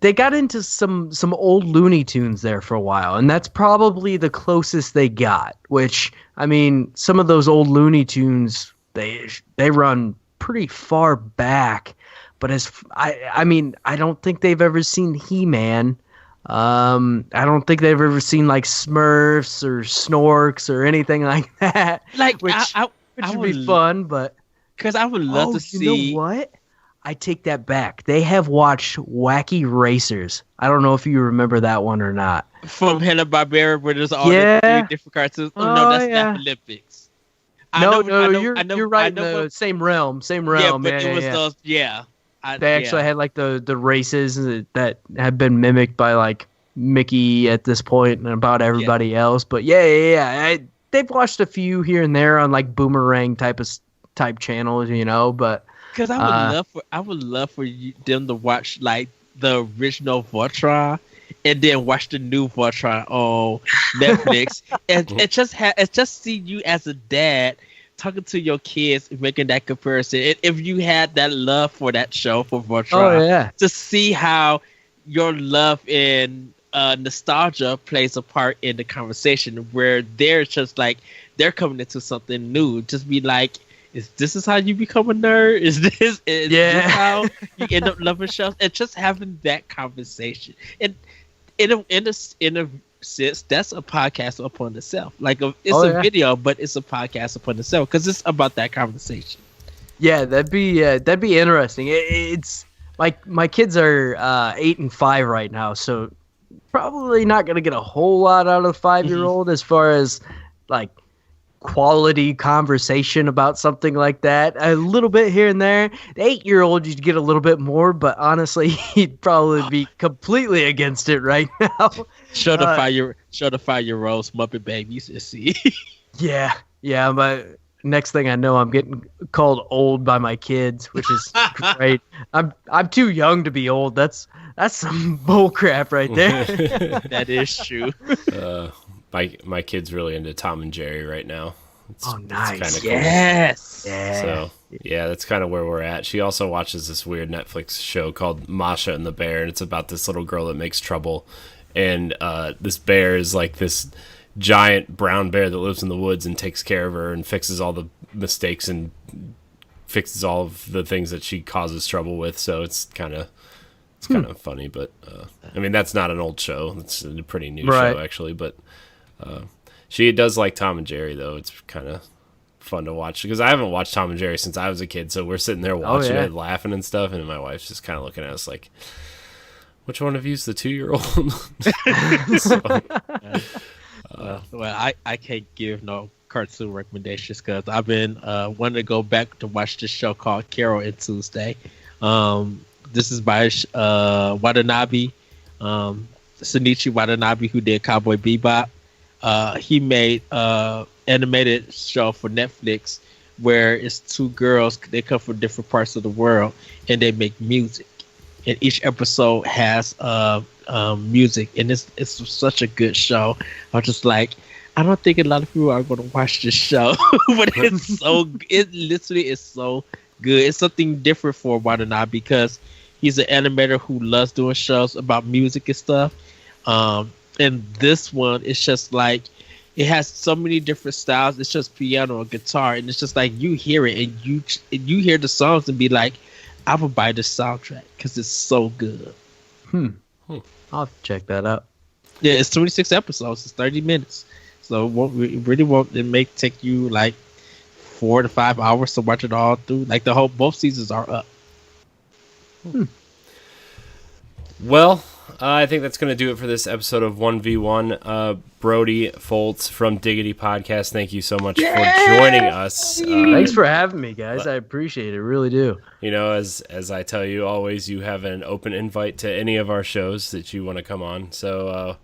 They got into some old Looney Tunes there for a while, and that's probably the closest they got. Which, I mean, some of those old Looney Tunes they run pretty far back. But I mean, I don't think they've ever seen He-Man. I don't think they've ever seen like Smurfs or Snorks or anything like that. Like, which would be fun, but because I would love to see. You know what? I take that back. They have watched Wacky Racers. I don't know if you remember that one or not. From Hanna-Barbera, where there's all the three different cartoons. Oh, no, that's not Olympics. You're right. The same realm. Yeah, but it was those. Yeah. They actually had like the races that have been mimicked by like Mickey at this point and about everybody else. But they've watched a few here and there on like Boomerang type channels, But because I would love for them to watch like the original Voltron and then watch the new Voltron on Netflix and just see you as a dad talking to your kids and making that comparison. And if you had that love for that show for Voltron, to see how your love and nostalgia plays a part in the conversation, where they're just like they're coming into something new. Just be like, This is how you become a nerd? Is this how you end up loving shows? And just having that conversation. And in a sense, that's a podcast upon itself. Like it's video, but it's a podcast upon itself because it's about that conversation. Yeah, that'd be interesting. It's like my kids are 8 and 5 right now, so probably not gonna get a whole lot out of the 5-year-old as far as like quality conversation about something like that. A little bit here and there. The 8-year-old you'd get a little bit more, but honestly he'd probably be completely against it right now. Show the 5-year-olds Muppet Babies and see. yeah but next thing I know, I'm getting called old by my kids, which is great. I'm too young to be old. That's some bull crap right there. That is true. My kid's really into Tom and Jerry right now. Nice. It's cool. Yes. Yeah. So that's kind of where we're at. She also watches this weird Netflix show called Masha and the Bear, and it's about this little girl that makes trouble and this bear is like this giant brown bear that lives in the woods and takes care of her and fixes all the mistakes and fixes all of the things that she causes trouble with. So it's kind of funny, but I mean, that's not an old show. It's a pretty new show actually, but she does like Tom and Jerry though. It's kind of fun to watch because I haven't watched Tom and Jerry since I was a kid. So we're sitting there watching it, laughing and stuff, and my wife's just kind of looking at us like, which one of you's the 2-year-old? Well, I can't give no cartoon recommendations because I've been wanting to go back to watch this show called Carol and Tuesday. This is by Watanabe, Shinichi Watanabe, who did Cowboy Bebop. He made animated show for Netflix where it's two girls. They come from different parts of the world and they make music. And each episode has music, and it's such a good show. I was just like, I don't think a lot of people are going to watch this show, but it literally is so good. It's something different for Watanabe because he's an animator who loves doing shows about music and stuff. And this one, it's just like, it has so many different styles. It's just piano and guitar, and it's just like you hear it and you hear the songs and be like, I would buy this soundtrack because it's so good. I'll have to check that out. Yeah, it's 26 episodes. It's 30 minutes. So it may take you like 4 to 5 hours to watch it all through. Like both seasons are up. Well, I think that's going to do it for this episode of 1v1. Brody Fultz from Diggity Podcast, thank you so much for joining us. Thanks for having me, guys. I appreciate it. Really do. You know, as I tell you always, you have an open invite to any of our shows that you want to come on. So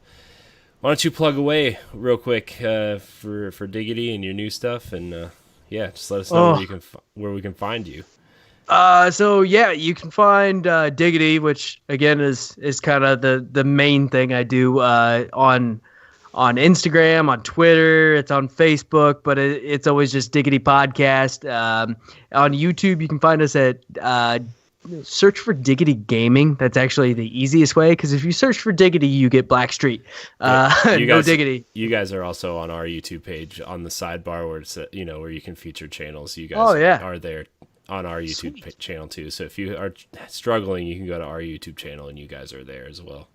why don't you plug away real quick for Diggity and your new stuff, and just let us know where we can find you. You can find Diggity, which again is kind of the main thing I do on Instagram, on Twitter, it's on Facebook, but it's always just Diggity Podcast. On YouTube, you can find us at search for Diggity Gaming. That's actually the easiest way, because if you search for Diggity, you get Blackstreet. No Diggity. You guys are also on our YouTube page on the sidebar where it's where you can feature channels. You guys are there on our YouTube channel too. So if you are struggling, you can go to our YouTube channel and you guys are there as well.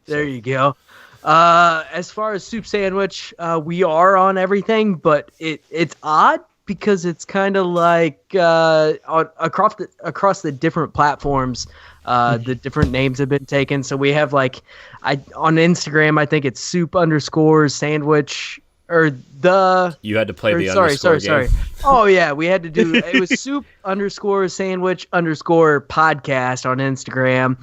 There you go. As far as Soup Sandwich, we are on everything, but it's odd because it's kind of like across the different platforms, the different names have been taken. So we have on Instagram, I think it's soup_sandwich. Or you had to play the underscore game. Oh yeah, we had to do it was soup_sandwich_podcast on Instagram.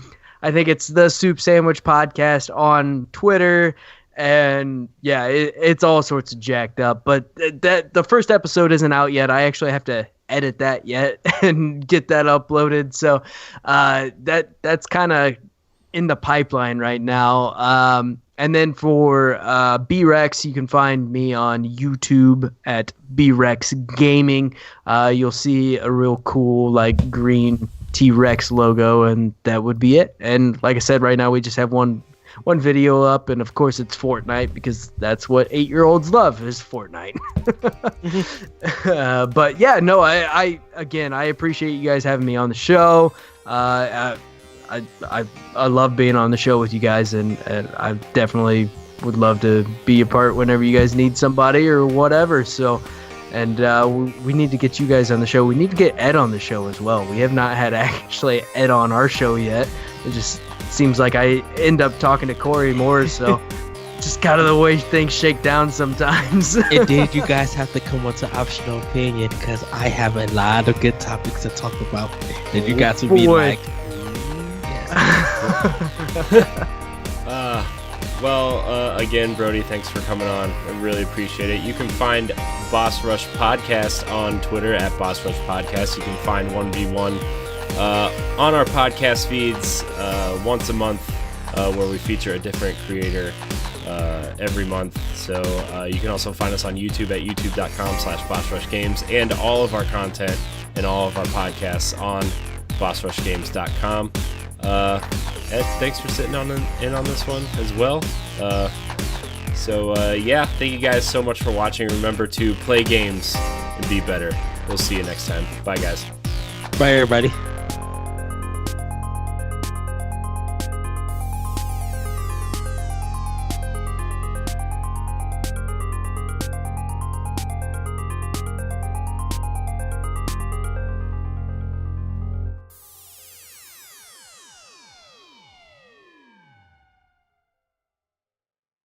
I think it's the Soup Sandwich Podcast on Twitter, and it's all sorts of jacked up. But the first episode isn't out yet. I actually have to edit that yet and get that uploaded. So that's kind of in the pipeline right now. And then for B-Rex, you can find me on YouTube at B-Rex Gaming. You'll see a real cool green T-Rex logo, and that would be it. And like I said, right now we just have one video up, and of course it's Fortnite, because that's what 8-year-olds love, is Fortnite. But yeah, no, I appreciate you guys having me on the show. I love being on the show with you guys, and I definitely would love to be a part whenever you guys need somebody or whatever. So, and we need to get you guys on the show. We need to get Ed on the show as well. We have not had actually Ed on our show yet. It just seems like I end up talking to Corey more, so just kind of the way things shake down sometimes. Indeed, you guys have to come on to Optional Opinion, because I have a lot of good topics to talk about, and you guys will be like, again, Brody, thanks for coming on. I really appreciate it. You can find Boss Rush Podcast on Twitter at Boss Rush Podcast. You can find 1v1 on our podcast feeds once a month, where we feature a different creator every month. So you can also find us on YouTube at youtube.com/BossRushGames, and all of our content and all of our podcasts on BossRushGames.com. Ed, thanks for sitting in on this one as well. Yeah, thank you guys so much for watching. Remember to play games and be better. We'll see you next time. Bye, guys. Bye, everybody.